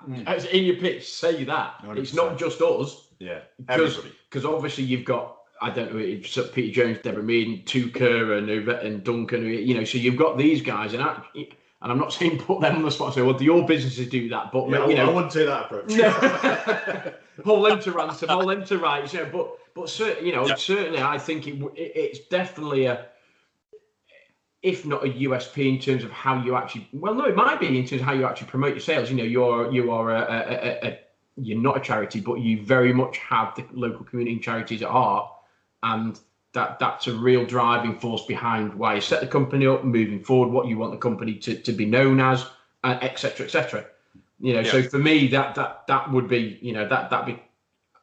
Speaker 2: In your pitch, say that.
Speaker 1: 100%.
Speaker 2: It's not just us.
Speaker 1: Yeah. Everybody.
Speaker 2: Because obviously you've got, I don't know, it's Peter Jones, Deborah Meaden, Toucar, and Duncan. You know, so you've got these guys, and I'm not saying put them on the spot. And say, well, do your businesses do that? But
Speaker 1: Yeah,
Speaker 2: you know,
Speaker 1: I wouldn't take that approach.
Speaker 2: No. Hold them to ransom, hold them to rights. You know, but certainly, I think it's definitely if not a USP in terms of how you actually. Well, no, it might be in terms of how you actually promote your sales. You know, you're not a charity, but you very much have the local community charities at heart, and that's a real driving force behind why you set the company up, moving forward, what you want the company to be known as, et cetera, et cetera. You know, so for me, that would be, you know, that'd be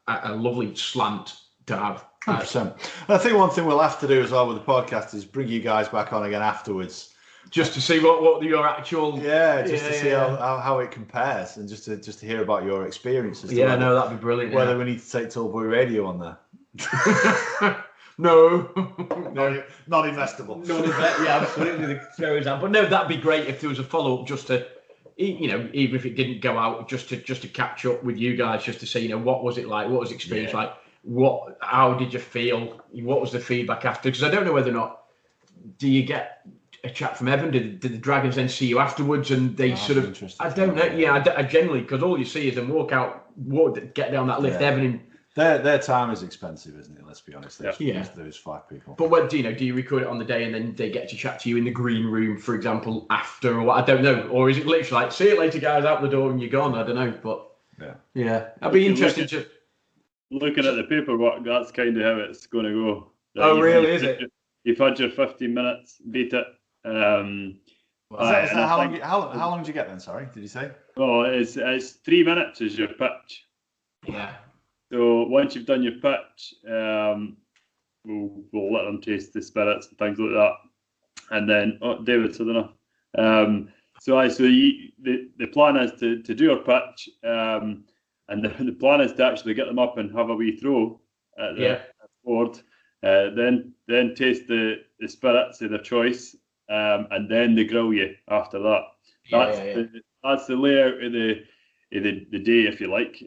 Speaker 2: a lovely slant to have.
Speaker 1: 100%. I think one thing we'll have to do as well with the podcast is bring you guys back on again afterwards.
Speaker 2: Just to see what your actual
Speaker 1: to see how it compares, and just to hear about your experiences.
Speaker 2: That'd be brilliant.
Speaker 1: Whether we need to take Tilbury Radio on there.
Speaker 2: No,
Speaker 1: not investable.
Speaker 2: Absolutely. But no, that'd be great if there was a follow up, just to, you know, even if it didn't go out, just to catch up with you guys, just to say, you know, what was it like? What was the experience like? How did you feel? What was the feedback after? Because I don't know whether or not, do you get a chat from Evan? Did the Dragons then see you afterwards, and they sort of? I don't know. Yeah, I generally, because all you see is them get down that lift. Evan.
Speaker 1: Their time is expensive, isn't it? Let's be honest. Those 5 people.
Speaker 2: But what do you record it on the day and then they get to chat to you in the green room, for example, after, or what? I don't know. Or is it literally like, see you later, guys, out the door and you're gone? I don't know. But yeah, I'd be interested to.
Speaker 5: Looking at the paperwork, that's kind of how it's going to go.
Speaker 2: Oh, really? Is it?
Speaker 5: You've had your 15 minutes, beat it.
Speaker 1: How long did you get then? Sorry, did you say?
Speaker 5: Oh, it's 3 minutes is your pitch.
Speaker 2: Yeah.
Speaker 5: So once you've done your pitch, we'll let them taste the spirits and things like that, and then David's had enough. The plan is to do our pitch, and the plan is to actually get them up and have a wee throw at the board, then taste the spirits of their choice, and then they grill you after that. That's the layout of the day, if you like.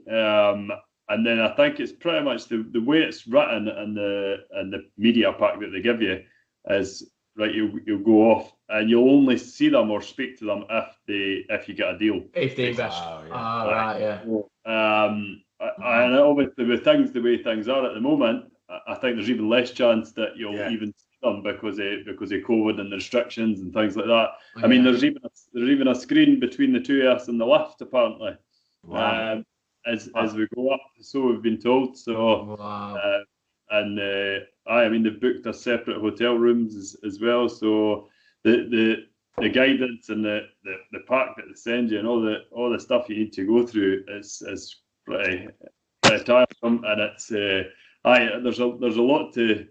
Speaker 5: And then I think it's pretty much the way it's written and the media pack that they give you is right. You'll go off and you'll only see them or speak to them if you get a deal.
Speaker 2: If they invest. Right, yeah.
Speaker 5: And obviously with things the way things are at the moment, I think there's even less chance that you'll even see them because of COVID and the restrictions and things like that.
Speaker 2: Oh,
Speaker 5: I mean, there's even a screen between the two of us and the lift apparently.
Speaker 1: Wow.
Speaker 5: As we go up, so we've been told. So, I mean, they've booked us separate hotel rooms as well. So the guidance and the pack that they send you and all the stuff you need to go through is pretty tiresome, and it's there's a lot to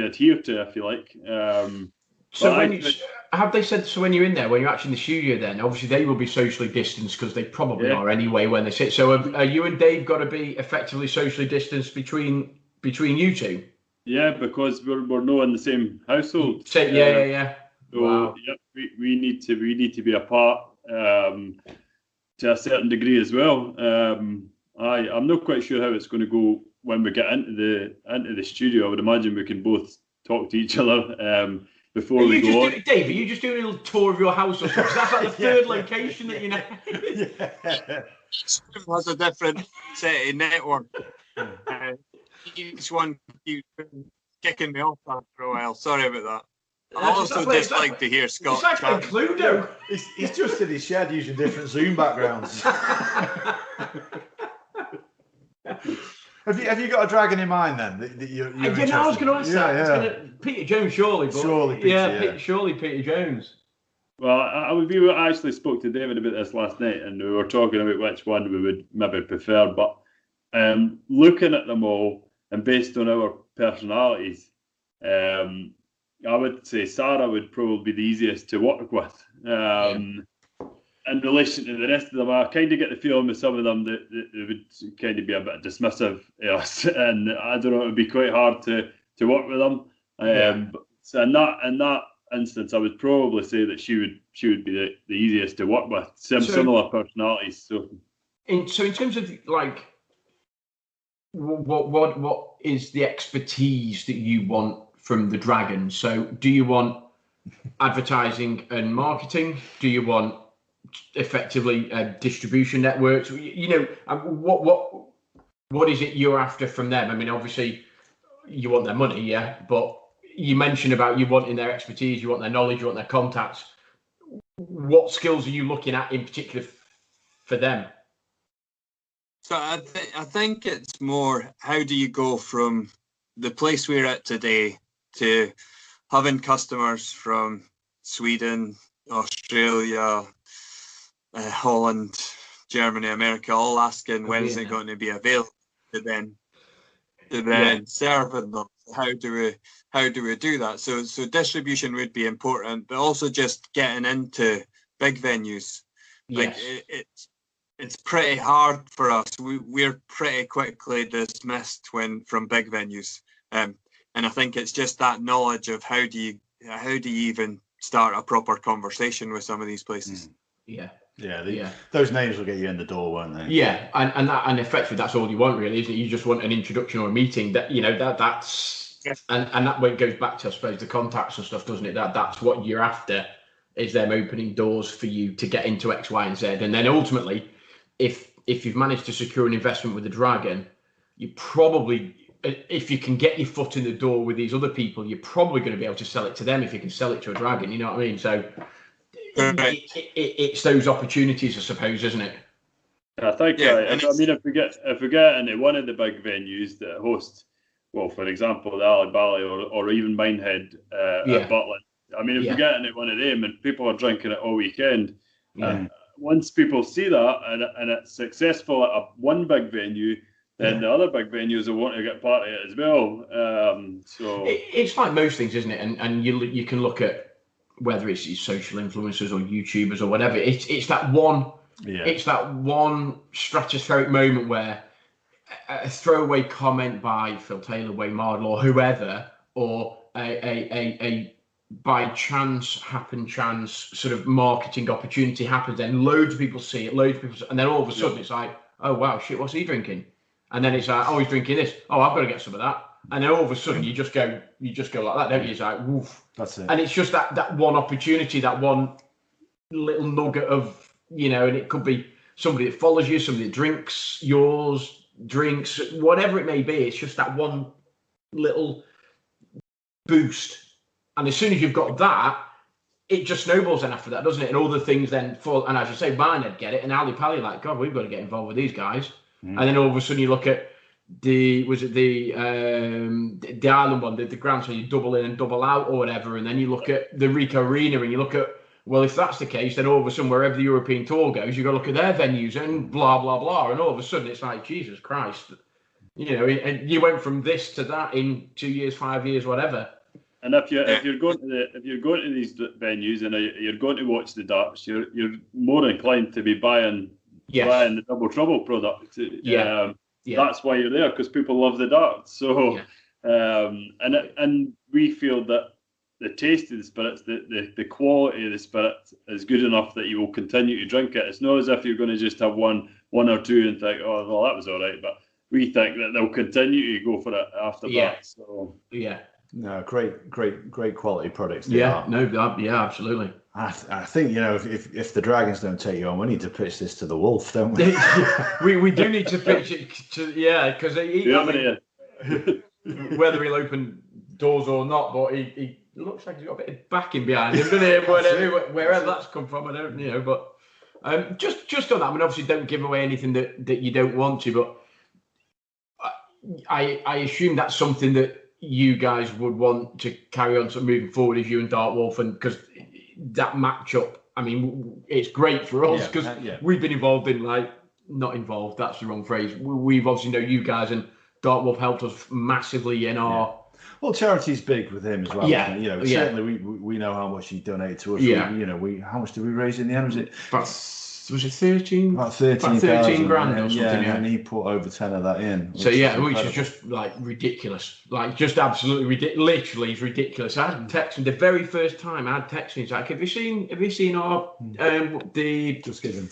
Speaker 5: adhere to, if you like.
Speaker 2: Have they said, so when you're in there, when you're actually in the studio then, obviously they will be socially distanced because they probably are anyway when they sit. So are you and Dave got to be effectively socially distanced between you two? Yeah,
Speaker 5: because we're not in the same household.
Speaker 2: So
Speaker 5: So we need to be apart to a certain degree as well. I'm not quite sure how it's going to go when we get into the studio. I would imagine we can both talk to each other before we go on.
Speaker 2: Dave, are you just doing a little tour of your house or something? That's like the third location that you know.
Speaker 4: It has a different set of network. Each one keeps kicking me off after a while. Sorry about that. I also dislike to hear Scott.
Speaker 2: It's like Cluedo.
Speaker 1: He's just in his shed using different Zoom backgrounds. Have you got a dragon in mind then?
Speaker 2: I was going to ask that. Peter Jones, surely. Surely Peter Jones.
Speaker 5: Well, we actually spoke to David about this last night, and we were talking about which one we would maybe prefer. But looking at them all, and based on our personalities, I would say Sarah would probably be the easiest to work with. In relation to the rest of them, I kind of get the feeling with some of them that they would kind of be a bit dismissive of us, and I don't know, it would be quite hard to work with them. So in that instance, I would probably say that she would be the easiest to work with. Similar personalities. So
Speaker 2: in terms of like, what is the expertise that you want from the Dragon? So do you want advertising and marketing? Do you want effectively distribution networks? What is it you're after from them? I mean, obviously you want their money, yeah, but you mentioned about you wanting their expertise, you want their knowledge, you want their contacts. What skills are you looking at in particular for them?
Speaker 4: So I think it's more, how do you go from the place we're at today to having customers from Sweden, Australia, Holland, Germany, America, all asking when is it going to be available to then serving them. How do we do that? So distribution would be important, but also just getting into big venues. Like it's pretty hard for us. We're pretty quickly dismissed from big venues, and I think it's just that knowledge of how do you even start a proper conversation with some of these places.
Speaker 1: Those names will get you in the door, won't they?
Speaker 2: Yeah, and effectively that's all you want, really, isn't it? You just want an introduction or a meeting. That that's and that way it goes back to, I suppose, the contacts and stuff, doesn't it? That's what you're after, is them opening doors for you to get into X, Y, and Z, and then ultimately, if you've managed to secure an investment with the Dragon, you probably, if you can get your foot in the door with these other people, you're probably going to be able to sell it to them if you can sell it to a Dragon. You know what I mean? So it's those opportunities, I suppose, isn't it?
Speaker 5: I think. I mean, if we get into one of the big venues that host, well, for example, the Alley Bally or even Minehead at Butland. I mean, if we get into one of them and people are drinking it all weekend, once people see that and it's successful at one big venue, then the other big venues will want to get part of it as well. So
Speaker 2: it's like most things, isn't it? And you can look at whether it's social influencers or YouTubers or whatever. It's that one. It's that one stratospheric moment where a throwaway comment by Phil Taylor, Wayne Mardle, or whoever, or a by chance sort of marketing opportunity happens, then loads of people see it, and then all of a sudden it's like, oh wow, shit, what's he drinking? And then it's like, oh, he's drinking this. Oh, I've got to get some of that. And then all of a sudden you just go like that, don't you? It's like, woof.
Speaker 1: That's it.
Speaker 2: And it's just that one opportunity, that one little nugget of, and it could be somebody that follows you, somebody that drinks, whatever it may be. It's just that one little boost. And as soon as you've got that, it just snowballs then after that, doesn't it? And all the things then fall. And as you say, Minehead get it, and Ali Pally like, God, we've got to get involved with these guys. And then all of a sudden you look at the island one, the ground, so you double in and double out or whatever, and then you look at the Rico Arena and you look at, well, if that's the case, then all of a sudden wherever the European tour goes, you've got to look at their venues and blah blah blah, and all of a sudden it's like, Jesus Christ, and you went from this to that in 2 years, 5 years, whatever.
Speaker 5: And if you're going to these venues and you're going to watch the darts, you're more inclined to be buying the Double Trouble product. That's why you're there, because people love the darts. So, and we feel that the taste of the spirits, the quality of the spirit is good enough that you will continue to drink it. It's not as if you're going to just have one or two and think, oh, well, that was all right. But we think that they'll continue to go for it after that. So
Speaker 1: no, great quality products.
Speaker 2: Absolutely.
Speaker 1: I think if the Dragons don't take you on, we need to pitch this to the Wolf, don't we?
Speaker 2: we do need to pitch it to because whether he'll open doors or not, but he looks like he's got a bit of backing behind him, doesn't he? Wherever that's come from, I don't know. But just on that, I mean, obviously, don't give away anything that you don't want to. But I assume that's something that you guys would want to carry on sort of moving forward as you and Dark Wolf, and because that matchup, I mean, it's great for us because we've been involved in not involved, that's the wrong phrase. We've obviously know you guys, and Dark Wolf helped us massively in our
Speaker 1: Well, charity's big with him as well.
Speaker 2: Yeah.
Speaker 1: You know,
Speaker 2: Yeah.
Speaker 1: certainly we know how much he donated to us.
Speaker 2: Yeah.
Speaker 1: How much did we raise in the end? Was it
Speaker 2: Was it 13?
Speaker 1: about 13
Speaker 2: About 13 grand or something?
Speaker 1: Yeah,
Speaker 2: Yeah.
Speaker 1: and he put over 10 of that in.
Speaker 2: So yeah, which is just like ridiculous, like just absolutely ridiculous. Literally, it's ridiculous. I had texted him the very first time. I had texted him. He's like, "Have you seen our the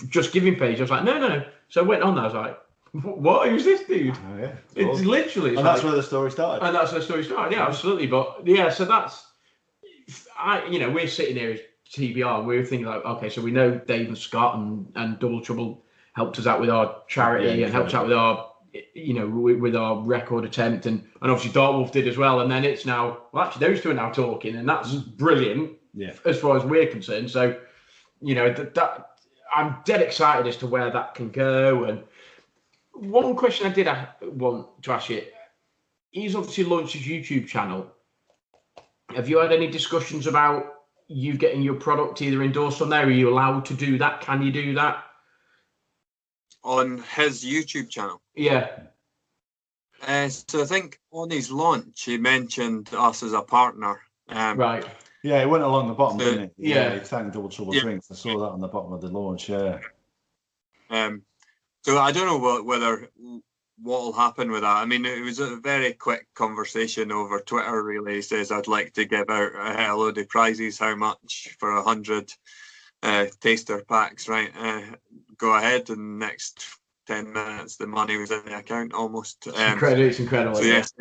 Speaker 2: Just Giving page?" I was like, "No." So I went on there. I was like, "What? Who's this dude?"
Speaker 1: Oh, yeah.
Speaker 2: It's literally.
Speaker 1: And that's where the story started.
Speaker 2: And that's where the story started. Yeah, absolutely. But yeah, so that's we're sitting here as TBR, and we're thinking like, okay, so we know Dave and Scott and Double Trouble helped us out with our charity and helped out with our, with our record attempt, and obviously Dartwolf did as well. And then it's now, well, actually those two are now talking, and that's brilliant.
Speaker 1: Yeah.
Speaker 2: As far as we're concerned. So, that I'm dead excited as to where that can go. And one question I did want to ask you: he's obviously launched his YouTube channel. Have you had any discussions about you getting your product either endorsed on there? Are you allowed to do that? Can you do that?
Speaker 4: On his YouTube channel?
Speaker 2: Yeah.
Speaker 4: So I think on his launch, he mentioned us as a partner.
Speaker 2: Right.
Speaker 1: Yeah, it went along the bottom, didn't it?
Speaker 2: Yeah.
Speaker 1: He thanked Double Trouble Drinks. I saw that on the bottom of the launch, yeah.
Speaker 4: So I don't know whether what will happen with that. I mean, it was a very quick conversation over Twitter, really. He says, I'd like to give out a load of prizes. How much for 100 taster packs, right? Go ahead. In the next 10 minutes, the money was in the account almost.
Speaker 2: It's incredible.
Speaker 4: So, yes,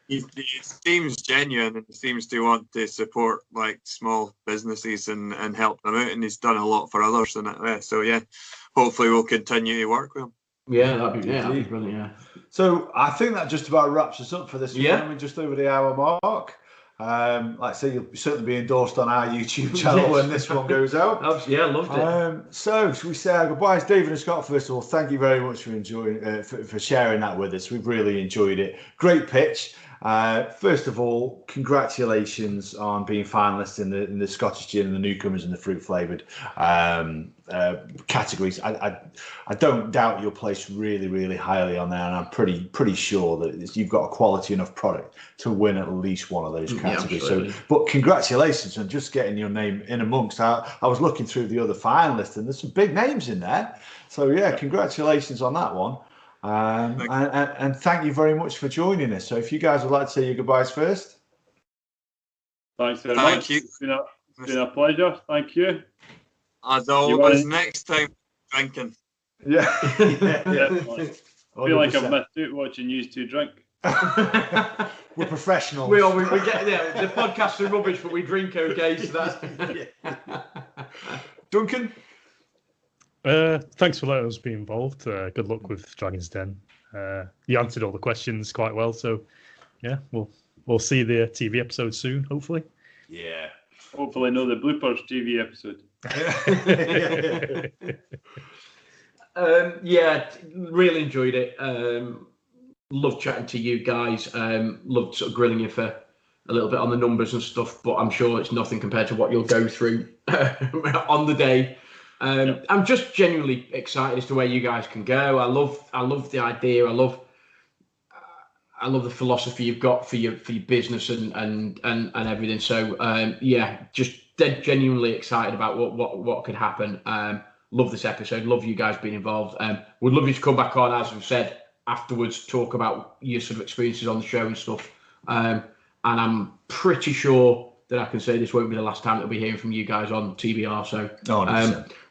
Speaker 4: he seems genuine and seems to want to support like small businesses and help them out. And he's done a lot for others in it. So, yeah, hopefully we'll continue to work with him.
Speaker 2: Yeah, that'd be brilliant. Yeah.
Speaker 1: So I think that just about wraps us up for this.
Speaker 2: Yeah.
Speaker 1: We're just over the hour mark. Like I say, you'll certainly be endorsed on our YouTube channel when this one goes out.
Speaker 2: Yeah, loved it.
Speaker 1: So should we say our goodbyes, David and Scott? First of all, thank you very much for enjoying, for sharing that with us. We've really enjoyed it. Great pitch. First of all, congratulations on being finalists in the Scottish Gin and the newcomers and the fruit flavoured categories. I don't doubt you'll place really, really highly on there, and I'm pretty sure that you've got a quality enough product to win at least one of those categories.
Speaker 2: Yeah,
Speaker 1: but congratulations on just getting your name in amongst. I was looking through the other finalists, and there's some big names in there. So yeah, congratulations on that one. And thank you very much for joining us. So if you guys would like to say your goodbyes first.
Speaker 5: Thanks very much.
Speaker 4: Thank you.
Speaker 5: It's been a pleasure. Thank you.
Speaker 4: As always, next time, drinking.
Speaker 1: Yeah.
Speaker 5: I feel like I've missed out watching you two drink.
Speaker 1: We're professionals.
Speaker 2: We get the podcasts are rubbish, but we drink okay. So that's
Speaker 1: Duncan.
Speaker 3: Thanks for letting us be involved. Good luck with Dragon's Den. You answered all the questions quite well, so yeah, we'll see the TV episode soon, hopefully.
Speaker 1: Yeah.
Speaker 5: Hopefully, know the bloopers TV episode.
Speaker 2: Yeah, really enjoyed it. Loved chatting to you guys. Loved sort of grilling you for a little bit on the numbers and stuff, but I'm sure it's nothing compared to what you'll go through on the day. I'm just genuinely excited as to where you guys can go. I love the idea. I love the philosophy you've got for your business and everything. So yeah, just dead genuinely excited about what could happen. Love this episode. Love you guys being involved. Would love you to come back on, as we've said, afterwards, talk about your sort of experiences on the show and stuff. And I'm pretty sure that I can say this won't be the last time that we'll be hearing from you guys on TBR. So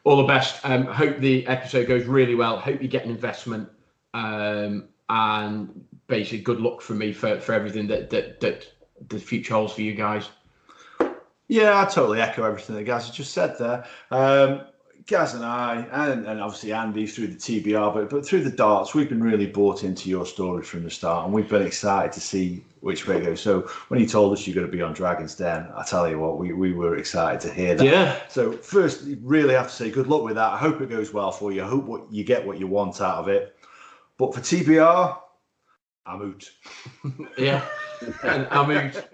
Speaker 2: all the best. Hope the episode goes really well. Hope you get an investment. And basically good luck from me for everything that the future holds for you guys.
Speaker 1: Yeah, I totally echo everything that Gaz has just said there. Gaz and I, and obviously Andy through the TBR, but through the darts, we've been really bought into your story from the start, and we've been excited to see which way it goes. So when you told us you're going to be on Dragon's Den, I tell you what, we were excited to hear that.
Speaker 2: Yeah.
Speaker 1: So first, you really have to say good luck with that. I hope it goes well for you. I hope you get what you want out of it. But for TBR, I'm out.
Speaker 2: Yeah, and I'm out.